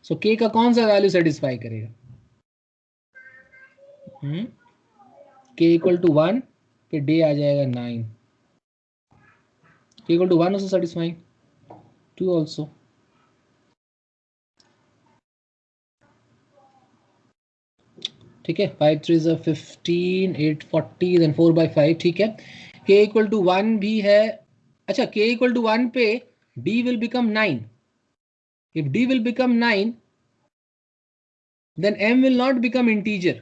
So k का कौन सा वैल्यू सेटिस्फाई करेगा, k = 1, फिर d आ जाएगा 9, k = 1 also satisfying, 2 also। ठीक है, 5 3 is 15, 8 40, then 4/5। ठीक है, k = 1 भी है। अच्छा, k = 1 पे d will become 9। If d will become 9, then m will not become integer.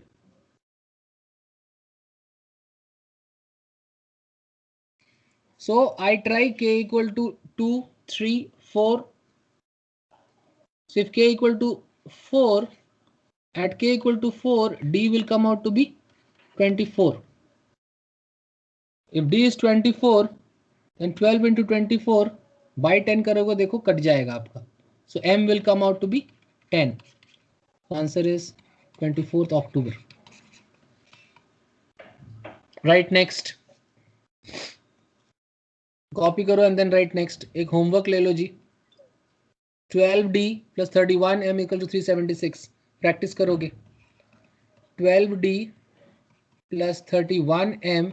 So I try k = 2, 3, 4. So if k = 4, at k = 4, d will come out to be 24. If d is 24, then 12 into 24 by 10 करोगे, देखो cut जाएगा आपका। So m will come out to be 10. So answer is 24th October. Write next. Copy करो and then write next. एक homework ले लो जी। 12d + 31m = 376. Practice करोगे। 12d + 31m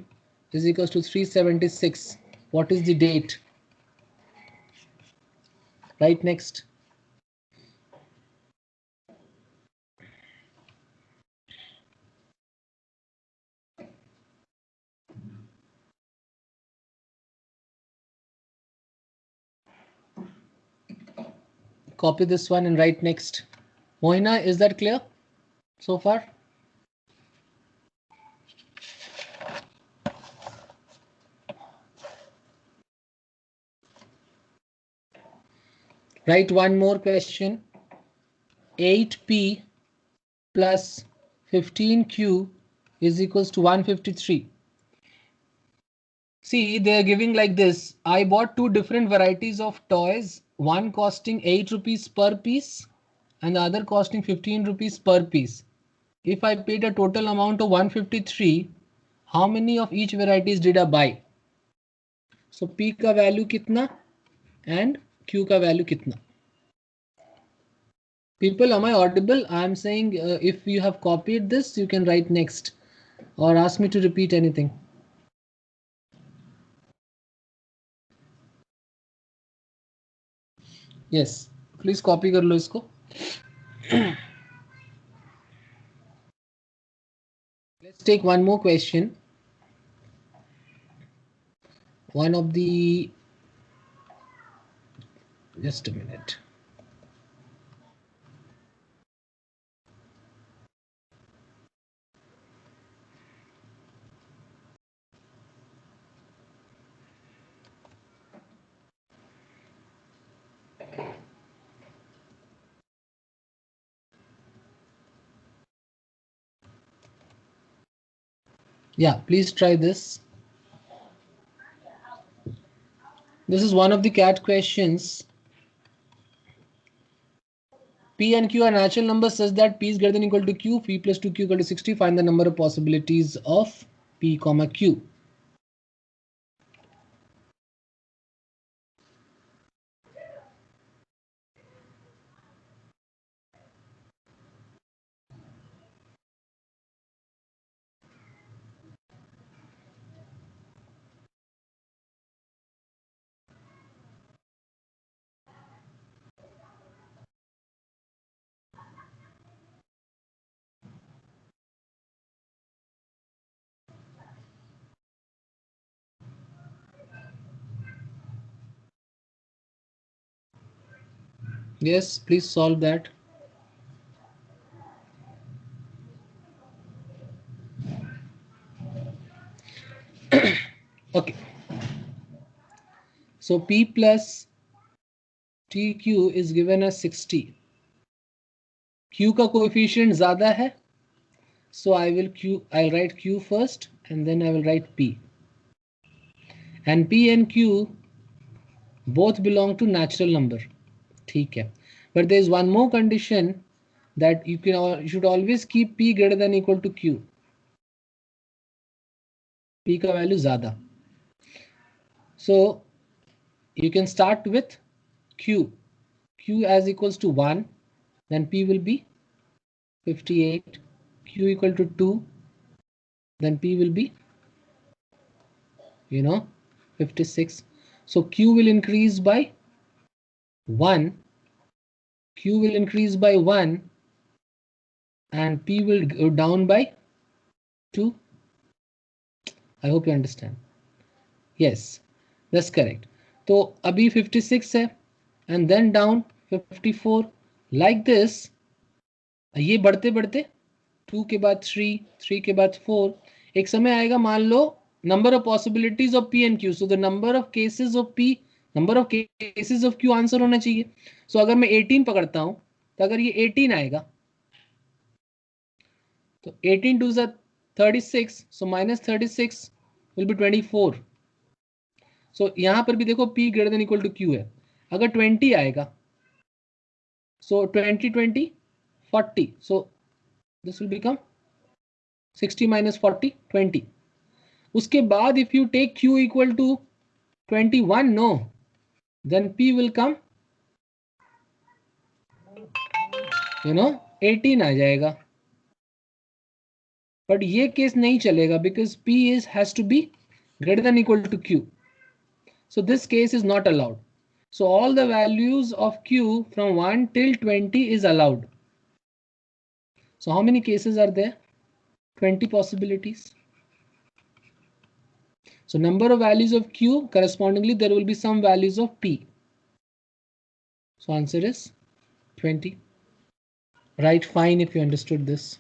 = 376. What is the date? Write next. Copy this one and write next. Mohina, is that clear so far? Write one more question. 8p + 15q = 153. See, they are giving like this. I bought 2 different varieties of toys, one costing 8 rupees per piece and the other costing 15 rupees per piece. If I paid a total amount of 153, how many of each varieties did I buy? So p का value कितना and q का value कितना? People, am I audible? I am saying if you have copied this, you can write next or ask me to repeat anything. Yes, please copy कर लो इसको. Let's take one more question. One of the, just a minute. Yeah, please try this. This is one of the CAT questions. P and Q are natural numbers such that P is greater than or equal to Q. P + 2Q = 60. Find the number of possibilities of P, Q. Yes, please solve that. Okay. So P plus TQ is given as 60. Q का coefficient ज़्यादा है. So I'll write Q first and then I will write P. And P and Q both belong to natural number. ठीक है, but there is one more condition that you should always keep p greater than equal to q. p का value ज्यादा. So you can start with q as equals to 1, then p will be 58, q equal to 2, then p will be 56. So q will increase by 1, q will increase by 1, and p will go down by 2. I hope you understand. Yes, that's correct. तो अभी 56 है and then down 54 like this. ये बढ़ते बढ़ते 2 के बाद 3, 3 के बाद 4, एक समय आएगा मान लो number of possibilities of p and q. So the number of cases of p, number of cases of q answer होना चाहिए. So अगर मैं 18 पकड़ता हूं तो अगर ये 18 आएगा तो 18 to the 36, so minus 36 will be 24. So यहां पर भी देखो p greater than equal to q है. अगर 20 आएगा so 20 20 40, so this will become 60 minus 40 20. उसके बाद if you take q equal to 21, no, then p will come 18 आ जाएगा. बट ये केस नहीं चलेगा because p has to be greater than equal to q. So this case is not allowed. So all the values of q from 1 till 20 is allowed. So how many cases are there? 20 possibilities. So number of values of q, correspondingly there will be some values of p. So answer is 20. Right, fine if you understood this.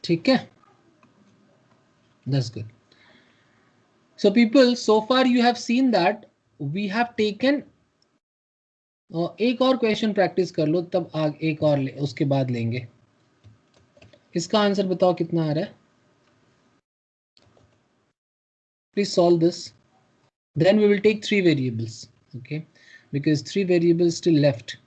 ठीक है? That's good. So people, so far you have seen that we have taken एक और question practice कर लो तब एक और उसके बाद लेंगे. इसका आंसर बताओ कितना आ रहा है. Please solve this. Then we will take 3 variables, okay, because 3 variables still left.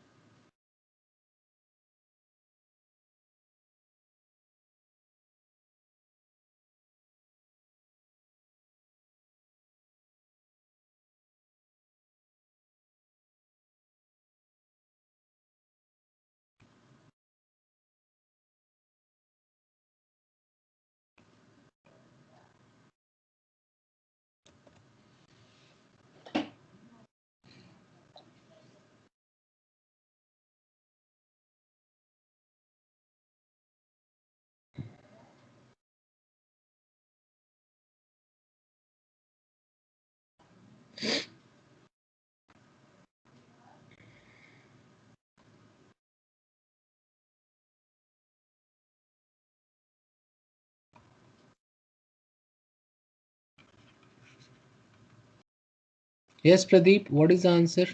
Yes, Pradeep, what is the answer?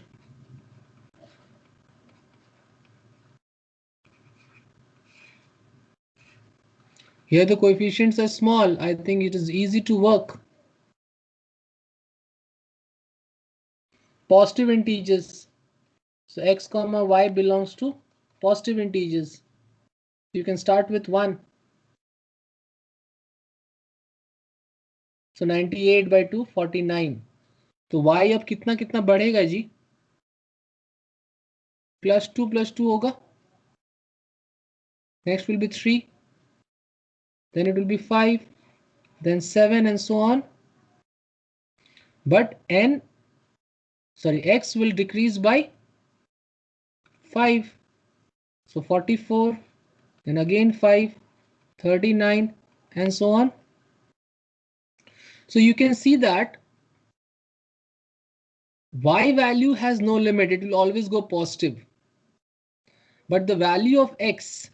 Here the coefficients are small. I think it is easy to work. Positive integers. So x comma y belongs to positive integers. You can start with 1. So 98 by 2, 49. तो y अब कितना कितना बढ़ेगा जी? +2 होगा. Next will be 3. Then it will be 5. Then 7 and so on. But x will decrease by 5. So 44. Then again 5, 39 and so on. So you can see that y value has no limit. It will always go positive. But the value of x,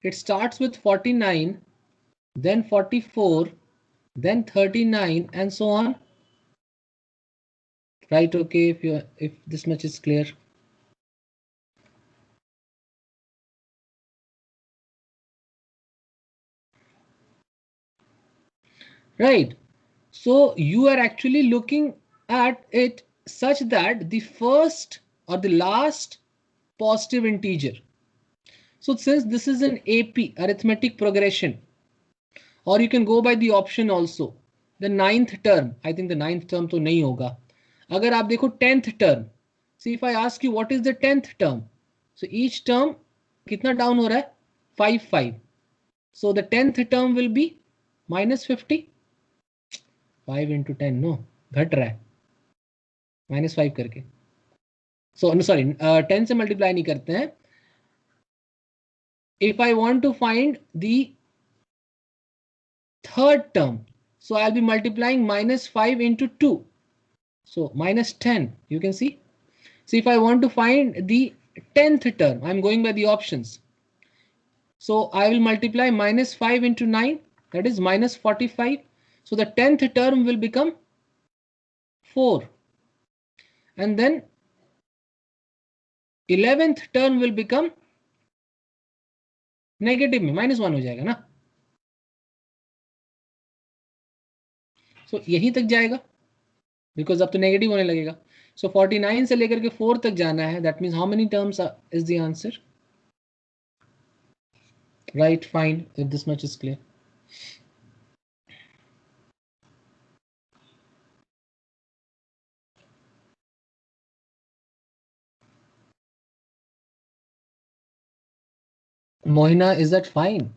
it starts with 49, then 44, then 39 and so on. Right, okay, if this much is clear. right? So you are actually looking at it such that the first or the last positive integer. So since this is an AP, arithmetic progression, or you can go by the option also, the ninth term. I think the ninth term तो नहीं होगा. अगर आप देखो 10th term, see if I ask you what is the 10th term, so each term कितना down हो रहा है? 5 5. So the 10th term will be minus 50. 5 into 10 no, घट रहा है -5 करके. So no sorry, 10 से multiply नहीं करते हैं. If I want to find the third term, so I'll be multiplying -5 into 2. So minus 10, you can see. So if I want to find the 10th term, I'm going by the options. So I will multiply -5 into 9, that is -45. So the 10th term will become 4. And then 11th term will become negative में -1 हो जाएगा ना. So यहीं तक जाएगा because अब तो negative होने लगेगा. So 49 से लेकर के 4 तक जाना है. That means how many terms is the answer? Right, fine, if this much is clear. Mohina, is that fine?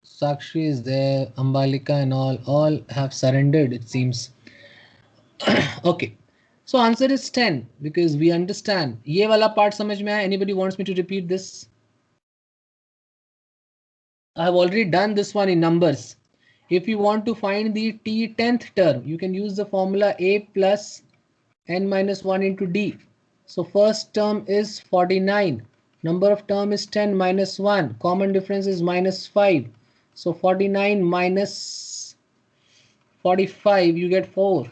Sakshi is there, Ambalika and all have surrendered, it seems. Okay, so answer is 10 because we understand. ये वाला part समझ में आया? Anybody wants me to repeat this? I have already done this one in numbers. If you want to find the t10th term, you can use the formula a plus n minus 1 into d. So first term is 49. Number of term is 10 minus 1. Common difference is -5. So 49 minus 45, you get 4.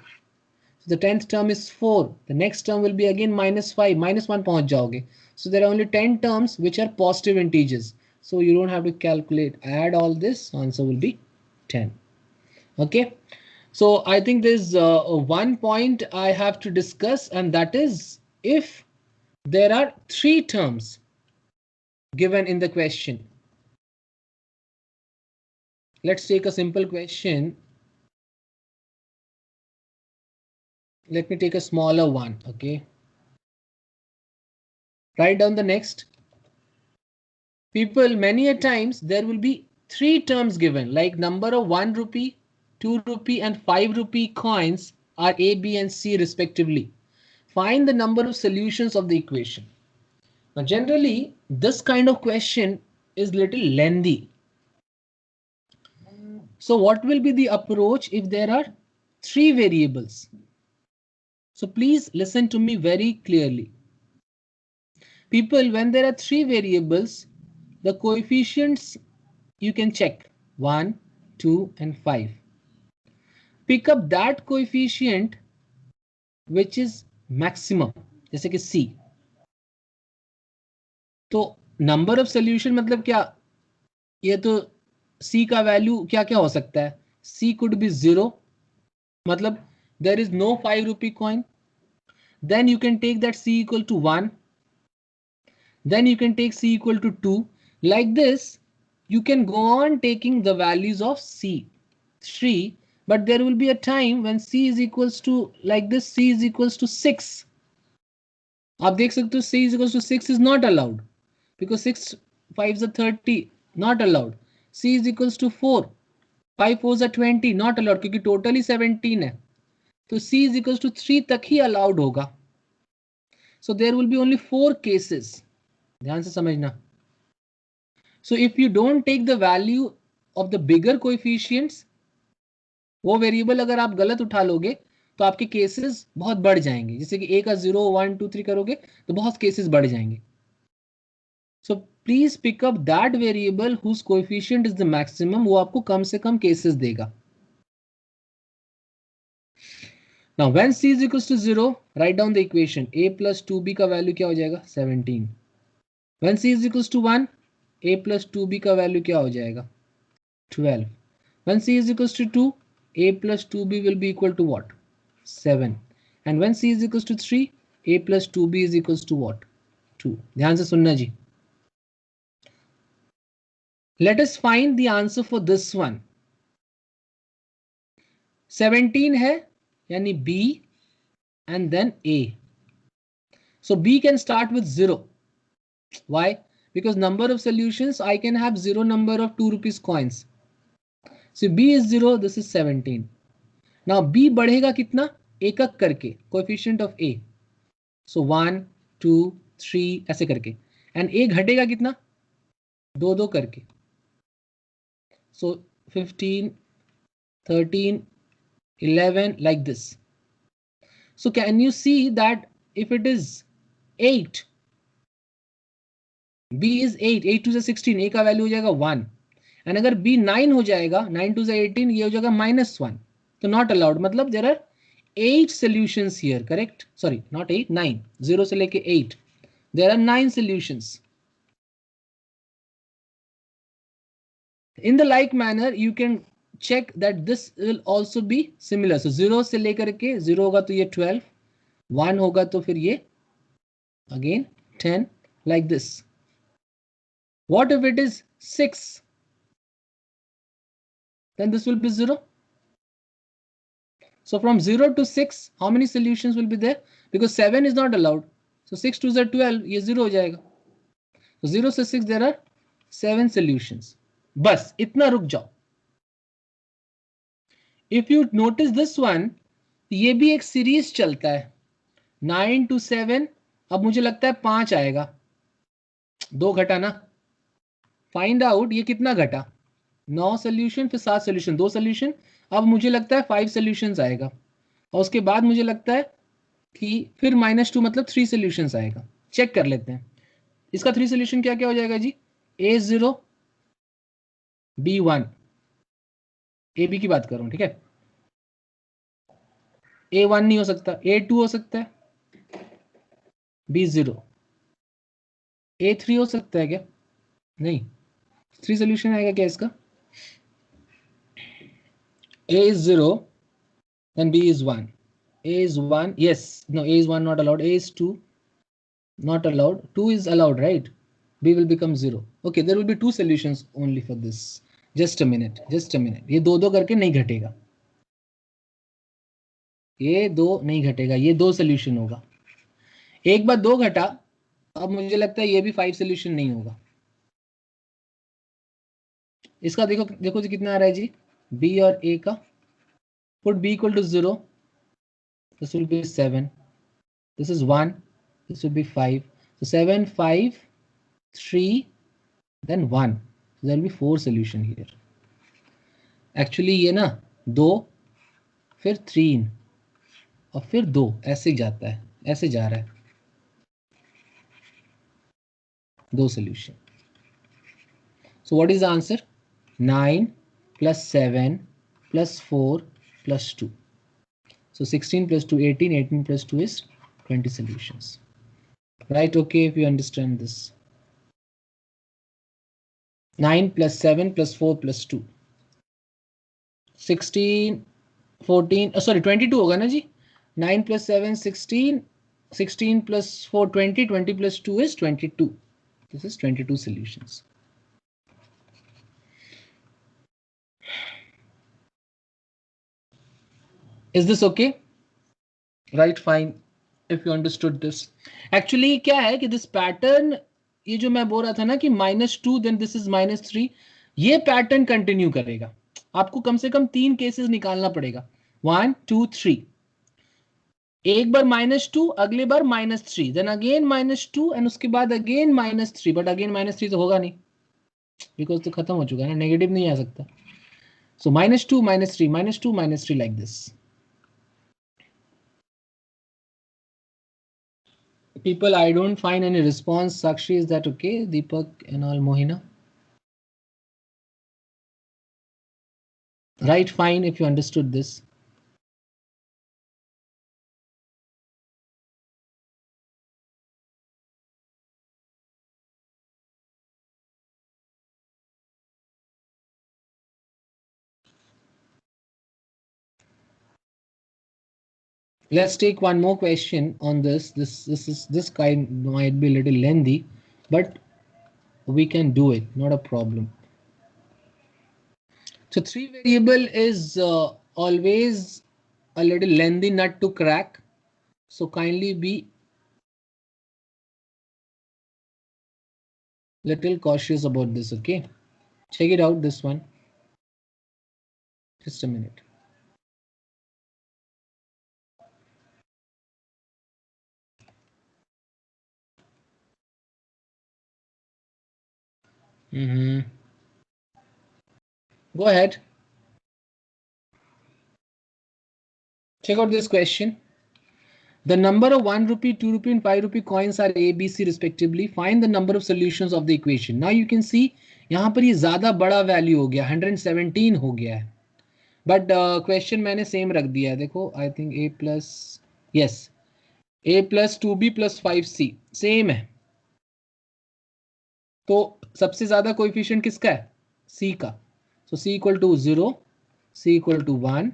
So the 10th term is 4. The next term will be again -5. -1 पहुंच जाओगे. So there are only 10 terms which are positive integers. So you don't have to calculate. Add all this, answer will be 10. Okay. So I think there's one point I have to discuss, and that is if there are 3 terms given in the question. Let's take a simple question. Let me take a smaller one. Okay. Write down the next. People, many a times there will be 3 terms given, like number of 1 rupee, 2 rupee and 5 rupee coins are A, B and C respectively. Find the number of solutions of the equation. Now generally this kind of question is little lengthy. So what will be the approach if there are 3 variables? So please listen to me very clearly. People, when there are 3 variables, the coefficients you can check 1, 2 and 5. Pick up that coefficient which is maximum, जैसे कि C. तो number of solution मतलब क्या? ये तो C का value क्या क्या हो सकता है? C could be 0, मतलब there is no 5 rupee coin. Then you can take that C equal to 1. Then you can take C equal to 2. Like this, you can go on taking the values of C. 3, but there will be a time when C is equals to, like this, C is equals to 6. आप देख सकते हो C is equals to 6 is not allowed because 6 5s are 30, not allowed. C is equals to 4, 5 4s are 20, not allowed क्योंकि total ही 17 है. तो C is equals to 3 तक ही allowed होगा. So there will be only 4 cases. ध्यान से समझना. So if you don't take the value of the bigger coefficients, वो variable अगर आप गलत उठा लोगे तो आपके केसेस बहुत बढ़ जाएंगे. जैसे कि A का 0 1 2 3 करोगे तो बहुत केसेस बढ़ जाएंगे. So please pick up that variable whose coefficient is the maximum. वो आपको कम से कम केसेस देगा. Now when C is equals to 0, write down the equation. A plus 2B का वैल्यू क्या हो जाएगा? 17. When C is equals to 1, A plus 2B का value क्या हो जाएगा? 12. When C is equals to 2, a plus 2b will be equal to what? 7. And when c is equals to 3, a plus 2b is equals to what? 2. ध्यान से सुनना जी. Let us find the answer for this one. 17 है यानी b and then a. So b can start with 0. Why? Because number of solutions, I can have 0 number of 2 rupees coins. So b is 0, this is 17. Now b बढ़ेगा कितना? एक एक करके, coefficient of a. So 1, 2, 3 ऐसे करके. And a घटेगा कितना? दो दो करके. So 15, 13, 11 like this. So can you see that if it is 8, b is 8, 8 to the 16, a का वैल्यू हो जाएगा 1. एंड अगर b 9 हो जाएगा, 9 to the 18, ये हो जाएगा -1. तो नॉट अलाउड, मतलब there are 8 solutions here, correct? Sorry, not 8, 9. 0 से लेके 8. There are 9 solutions. In the like manner, you can check that this will also be similar. So 0 से लेकर के 0 होगा तो ये 12, 1 होगा तो फिर ये again 10 like this. What if it is 6? Then this will be 0. So from 0 to 6, how many solutions will be there? Because 7 is not allowed. So 6 to the 12, ये 0 हो जाएगा. So 0 से 6, there are 7 solutions. बस इतना रुक जाओ. If you notice this one, ये भी एक सीरीज चलता है. 9 to 7, अब मुझे लगता है 5 आएगा. 2 घटा ना. फाइंड आउट ये कितना घटा. 9 सोल्यूशन, फिर 7 सोल्यूशन, 2 सोल्यूशन. अब मुझे लगता है 5 सोल्यूशंस आएगा. और उसके बाद मुझे लगता है कि फिर -2 मतलब 3 सोल्यूशंस आएगा. चेक कर लेते हैं. इसका 3 सोल्यूशन क्या क्या हो जाएगा जी? A0, B1, AB की बात कर रहा हूं, ठीक है. A1 नहीं हो सकता, A2 हो सकता है, B0, A3 हो सकता है क्या? नहीं. 3 सोल्यूशन आएगा क्या इसका? A is 0, then B is 1. A is 1, yes, no, A is 1 not allowed, A is 2 not allowed, 2 is allowed, right? B will become 0. Okay, there will be 2 solutions only for this. Just a minute, just a minute. ये दो दो करके नहीं घटेगा, ये दो नहीं घटेगा, ये 2 सोल्यूशन होगा. एक बार 2 घटा, अब मुझे लगता है ये भी 5 सोल्यूशन नहीं होगा. इसका देखो देखो जी कितना आ रहा है जी. B और A का. Put B equal to 0. This will be 7. This is 1. This will be 5. So 7, 5, 3, then 1. So there will be 4 solution here. Actually ये ना 2, फिर 3 और फिर 2 ऐसे जाता है, ऐसे जा रहा है. 2 solution. So what is the answer? 9 plus 7 plus 4 plus 2. So 16 plus 2, 18, 18 plus 2 is 20 solutions. Right, okay, if you understand this. 9 plus 7 plus 4 plus 2. 16, 14, sorry 22 होगा ना जी. 9 plus 7, 16, 16 plus 4, 20, 20 plus 2 is 22. This is 22 solutions. Is this okay? Right, fine. If you understood this. Actually क्या है कि this pattern, ये जो मैं बोल रहा था ना कि -2 then this is -3, ये पैटर्न कंटिन्यू करेगा. आपको कम से कम 3 केसेस निकालना पड़ेगा. 1, 2, 3. एक बार -2, अगले बार -3, देन अगेन -2 एंड उसके बाद अगेन -3. बट अगेन -3 तो होगा नहीं, बिकॉज तो खत्म हो चुका है ना, नेगेटिव नहीं आ सकता. सो -2, -3, -2, -3 like this. People, I don't find any response. Sakshi, is that okay? Deepak and all, Mohina. Right, fine, if you understood this. Let's take one more question on this. This kind might be a little lengthy, but we can do it, not a problem. So 3 variable is always a little lengthy nut to crack. So kindly be little cautious about this, okay? Check it out, this one. Just a minute. Go ahead. Check out this question. The number of 1 rupee, 2 rupee and 5 rupee coins are A, B, C respectively. Find the number of solutions of the equation. Now you can see यहाँ पर ये ज़्यादा बड़ा value हो गया, 117 हो गया है. बट क्वेश्चन मैंने सेम रख दिया है. देखो I think A plus yes A plus 2B plus 5C same है. तो सबसे ज़्यादा कोएफिशिएंट किसका है? C का. So C equal to 0, C equal to 1,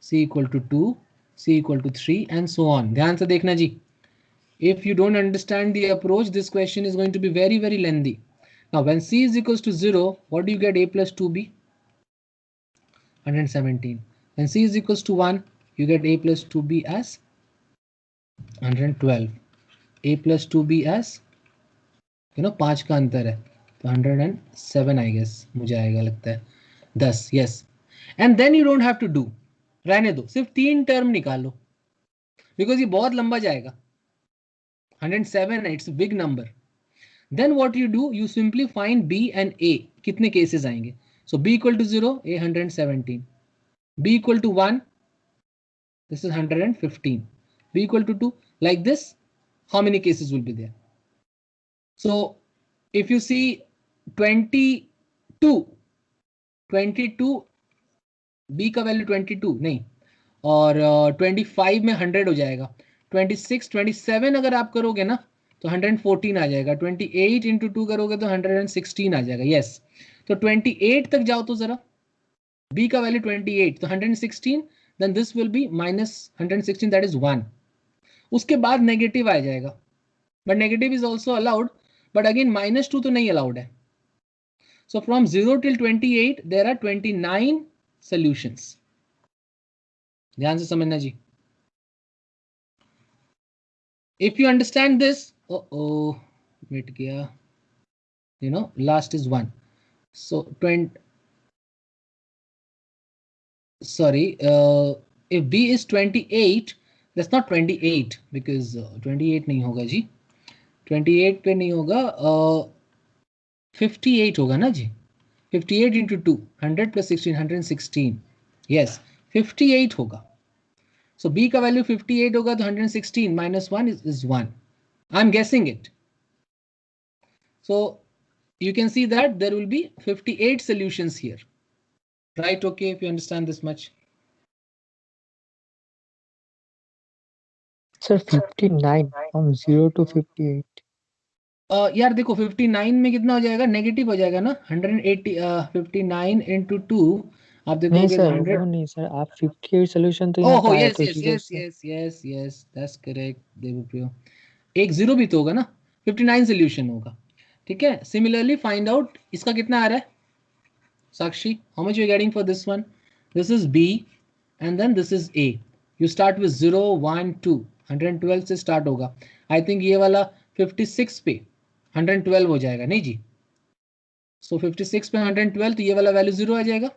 C equal to 2, C equal to 3 and so on. ध्यान से देखना जी. If you don't understand the approach, this question is going to be very, very lengthy. Now, when C is equals to 0, what do you get? A plus 2B? 117. When C is equals to 1, you get A plus 2B as 112. A plus 2B as, 5 का अंतर है. तो 107, I guess. मुझे आएगा लगता है. 10, yes. And then you don't have to do. रहने दो. सिर्फ 3 टर्म निकालो. Because ये बहुत लंबा जाएगा. 107, it's a big number. Then what you do, you simply find B and A. कितने cases आएंगे? So B equal to 0, A 117. B equal to 1, this is 115. B equal to 2, like this, how many cases will be there? So if you see 22, B का value 22 नहीं, और 25 में 100 हो जाएगा. 26, 27 अगर आप करोगे ना तो 114 आ जाएगा. 28 इंटू 2 करोगे तो 116 आ जाएगा. यस, तो 28 तक जाओ तो जरा. B का वैल्यू 28, तो 116, then this will be minus 116, that is 1. उसके बाद नेगेटिव आ जाएगा, but negative is also allowed, but again -2 तो नहीं अलाउड है. So from 0 till 28 there are 29 solutions. ध्यान से समझना जी. If you understand this, मिट गया, last is 1. So 20, sorry, if B is 28, that's not 28 because 28 नहीं होगा जी. 28 पे नहीं होगा, 58 होगा ना जी. 58 into 2, 100 plus 16, 116. Yes, 58 होगा. So B का वैल्यू 58 होगा तो 116 minus 1 is 1. I'm guessing it. So you can see that there will be 58 solutions here. Right? Okay, if you understand this much. Sir, 59 from 0 to 58. यार देखो 59 में कितना हो जाएगा? नेगेटिव हो जाएगा ना. 180, 59 into 2 आप देखोगे. नहीं सर, वो नहीं सर, आप 58 सॉल्यूशन तो यहाँ ओहो, पे आया यस तो यस 0 यस से. Yes yes yes, that's correct Devpriyo. एक 0 भी तो होगा ना. 59 सॉल्यूशन होगा. ठीक है. सिमिलरली फाइंड आउट इसका कितना आ रहा है Sakshi. How much you are getting for this one? This is B and then this is A. You start with 0, 1, 2. 112 से स्टार्ट होगा. आई थिंक ये वाला 56 पे 112 हो जाएगा नहीं जी. सो 56 पे 112, तो ये वाला वैल्यू 0 आ जाएगा.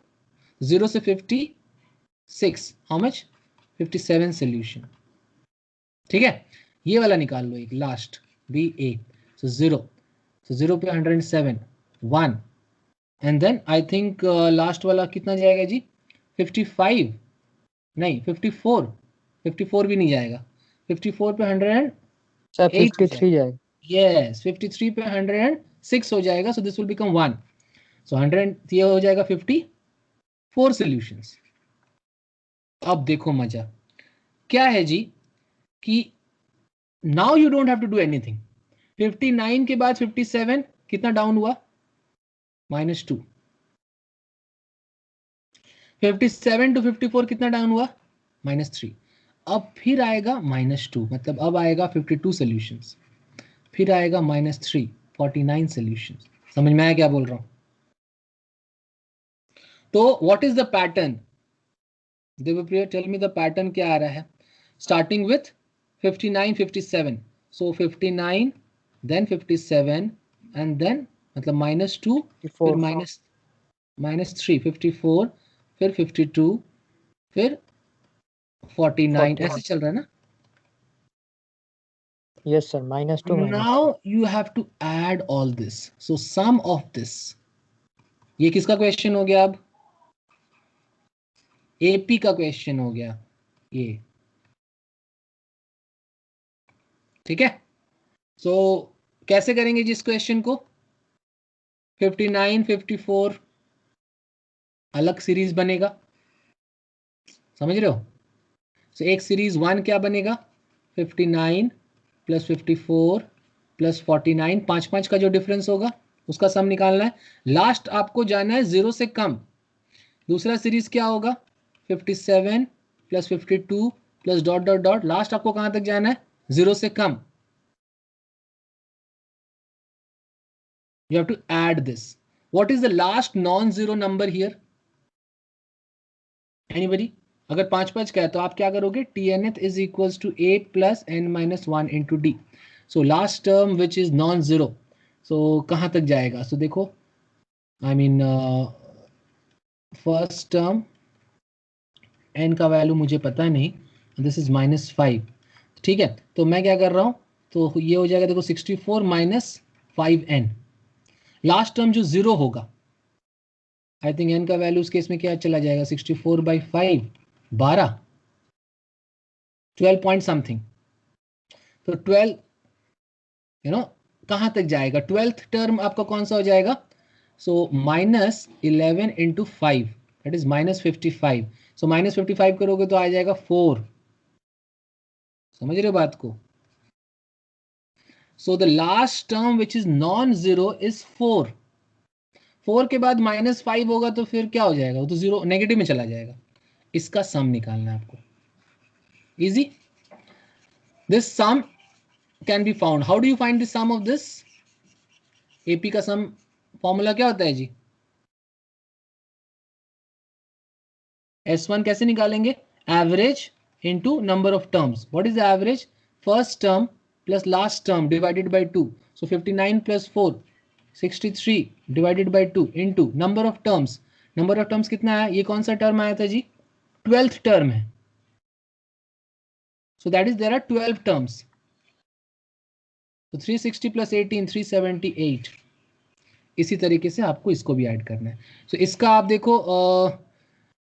0 से 56, हाउ मच? 57 सोल्यूशन. ठीक है. ये वाला निकाल लो एक last B A. So 0, so 0 पे 107, 1 and then I think last वाला कितना जाएगा जी? 55 नहीं, 54 भी नहीं जाएगा. 54 पे 108 सर 53 जाएगा. यस, 53 पे 106 हो जाएगा. So this will become 1. सो 100 ये हो जाएगा 54 सॉल्यूशंस. अब देखो मजा क्या है जी कि now you don't have to do anything. 59 के बाद 57 कितना डाउन हुआ? -2. 57 to 54 कितना डाउन हुआ? -3. अब फिर आएगा -2, मतलब अब आएगा 52 सॉल्यूशंस, फिर आएगा -3, 49 सॉल्यूशंस। समझ में आया क्या बोल रहा हूं? तो what is the pattern? Devpriya, tell me the pattern क्या आ रहा है? Starting with 59, 57, so 59 then 57 and then मतलब -2 फिर -3, 54 फिर 52 फिर 49, ऐसे चल रहा है ना? Yes, sir. -2 -2. Now you have to add all this. So sum of this. ये किसका क्वेश्चन हो गया? अब एपी का क्वेश्चन हो गया ये, ठीक है? सो कैसे करेंगे जिस क्वेश्चन को? 59, 54 अलग सीरीज बनेगा, समझ रहे हो? सो एक सीरीज 1 क्या बनेगा? 59 प्लस 54 प्लस 49, 5 का जो डिफरेंस होगा उसका सम निकालना है। लास्ट आपको जाना है 0 से कम। दूसरा सीरीज क्या होगा? 57 plus 52 plus dot dot dot, last आपको कहां तक जाना है? 0 से कम। You have to add this. What is the last non-zero number here? Anybody? अगर 5 का है तो आप क्या करोगे? TNth is equals to A plus N minus 1 into D. So last term which is non-zero. So कहां तक जाएगा? So देखो, I mean first term N का वैल्यू मुझे पता नहीं, this is -5, ठीक है? तो मैं क्या कर रहा हूं, तो ये हो जाएगा देखो 64 minus 5N। लास्ट टर्म जो 0 होगा, आई थिंक N का वैल्यू उस केस में क्या चला जाएगा? 64/5 12 पॉइंट समथिंग। तो 12 कहां तक जाएगा? 12th टर्म आपका कौन सा हो जाएगा? सो -11 into 5 दैट इज -55। सो -55 करोगे तो आ जाएगा 4। समझ रहे हो बात को? So the last term which is non zero is 4। 4 के बाद -5 होगा तो फिर क्या हो जाएगा? वो तो जीरो नेगेटिव में चला जाएगा। इसका सम निकालना है आपको। Easy. This sum can be found. How do you find the sum of this? AP का सम फॉर्मूला क्या होता है जी? S1 कैसे निकालेंगे? Average into number of terms. What is the average? First term plus last term divided by 2। So 59 plus 4 63 divided by 2 into number of terms. Number of terms कितना आया? ये कौन सा टर्म आया था जी? 12th टर्म है। So that is there are 12 terms. So 360 plus 18 378। इसी तरीके से आपको इसको भी ऐड करना है। So इसका आप देखो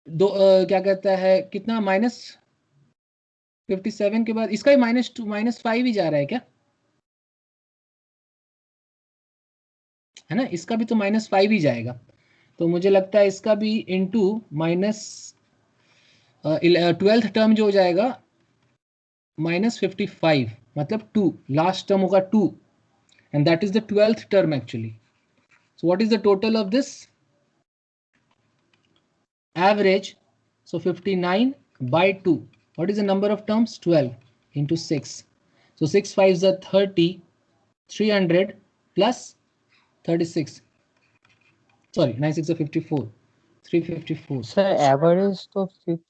क्या कहता है, कितना -57 के बाद इसका ही -2 -5 ही जा रहा है क्या? है ना, इसका भी तो -5 ही जाएगा। तो मुझे लगता है इसका भी इनटू -12th टर्म जो हो जाएगा -55 मतलब 2, लास्ट टर्म होगा 2 and that is the 12th term actually. So what is the total of this? Average. So 59 by 2. What is the number of terms? 12 into 6. So 6 5s are 30. 300 plus 36. Sorry, 9 6 are 54. 354. Sir, average तो 50,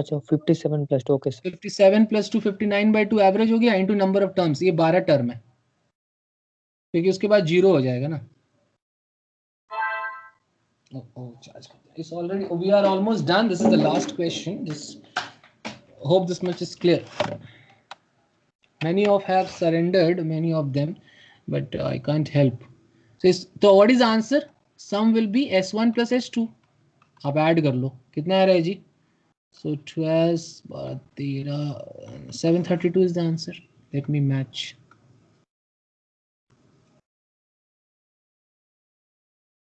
अच्छा 57 plus 2, okay sir. 57 plus 2 59 by 2 average हो गया into number of terms. ये 12 term है क्योंकि उसके बाद 0 हो जाएगा ना। Charge. It's already, we are almost done. This is the last question. Just hope this much is clear. Many of have surrendered, many of them, but I can't help. So what is the answer? Sum will be S1 plus S2. आप add कर लो, कितना आ रहा है जी? So 12 13 732 is the answer. Let me match.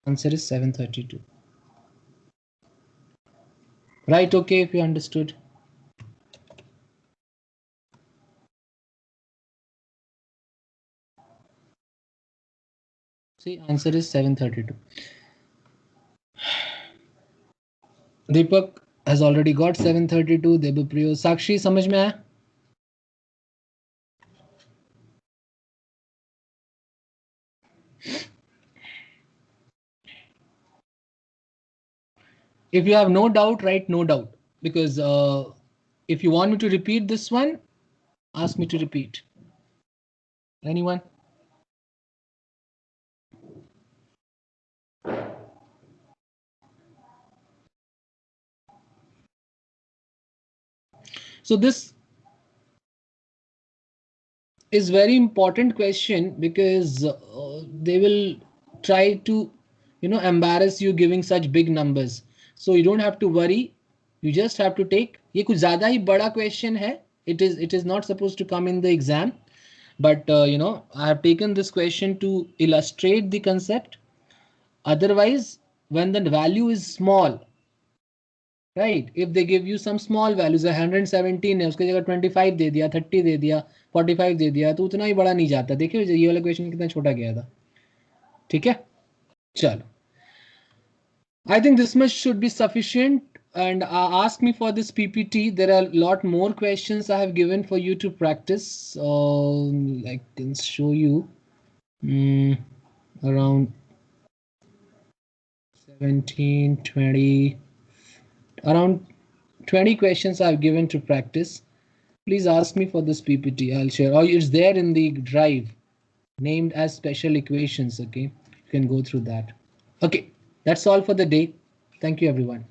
Answer is 732. Right? Okay, if you understood. See, answer is 732. Deepak, has already got 732. Debapriyo, Sakshi, समझ में आया? If you have no doubt, write no doubt, because if you want me to repeat this one, ask me to repeat. Anyone? So this is very important question, because they will try to, embarrass you giving such big numbers. So you don't have to worry. You just have to take. ये कुछ ज़्यादा ही बड़ा question है. It is not supposed to come in the exam, but I have taken this question to illustrate the concept. Otherwise, when the value is small, right, if they give you some small values, 117 है, उसकी जगह 25 दे दिया, 30 दे दिया, 45 दे दिया, तो उतना ही बड़ा नहीं जाता. देखिए ये वाला क्वेश्चन कितना छोटा गया था. ठीक है, चलो. I think this much should be sufficient. And ask me for this PPT. There are a lot more questions I have given for you to practice. I can show you around 17, 20, around 20 questions I've given to practice. Please ask me for this PPT. I'll share. Oh, it's there in the drive, named as special equations. Okay, you can go through that. Okay, that's all for the day. Thank you, everyone.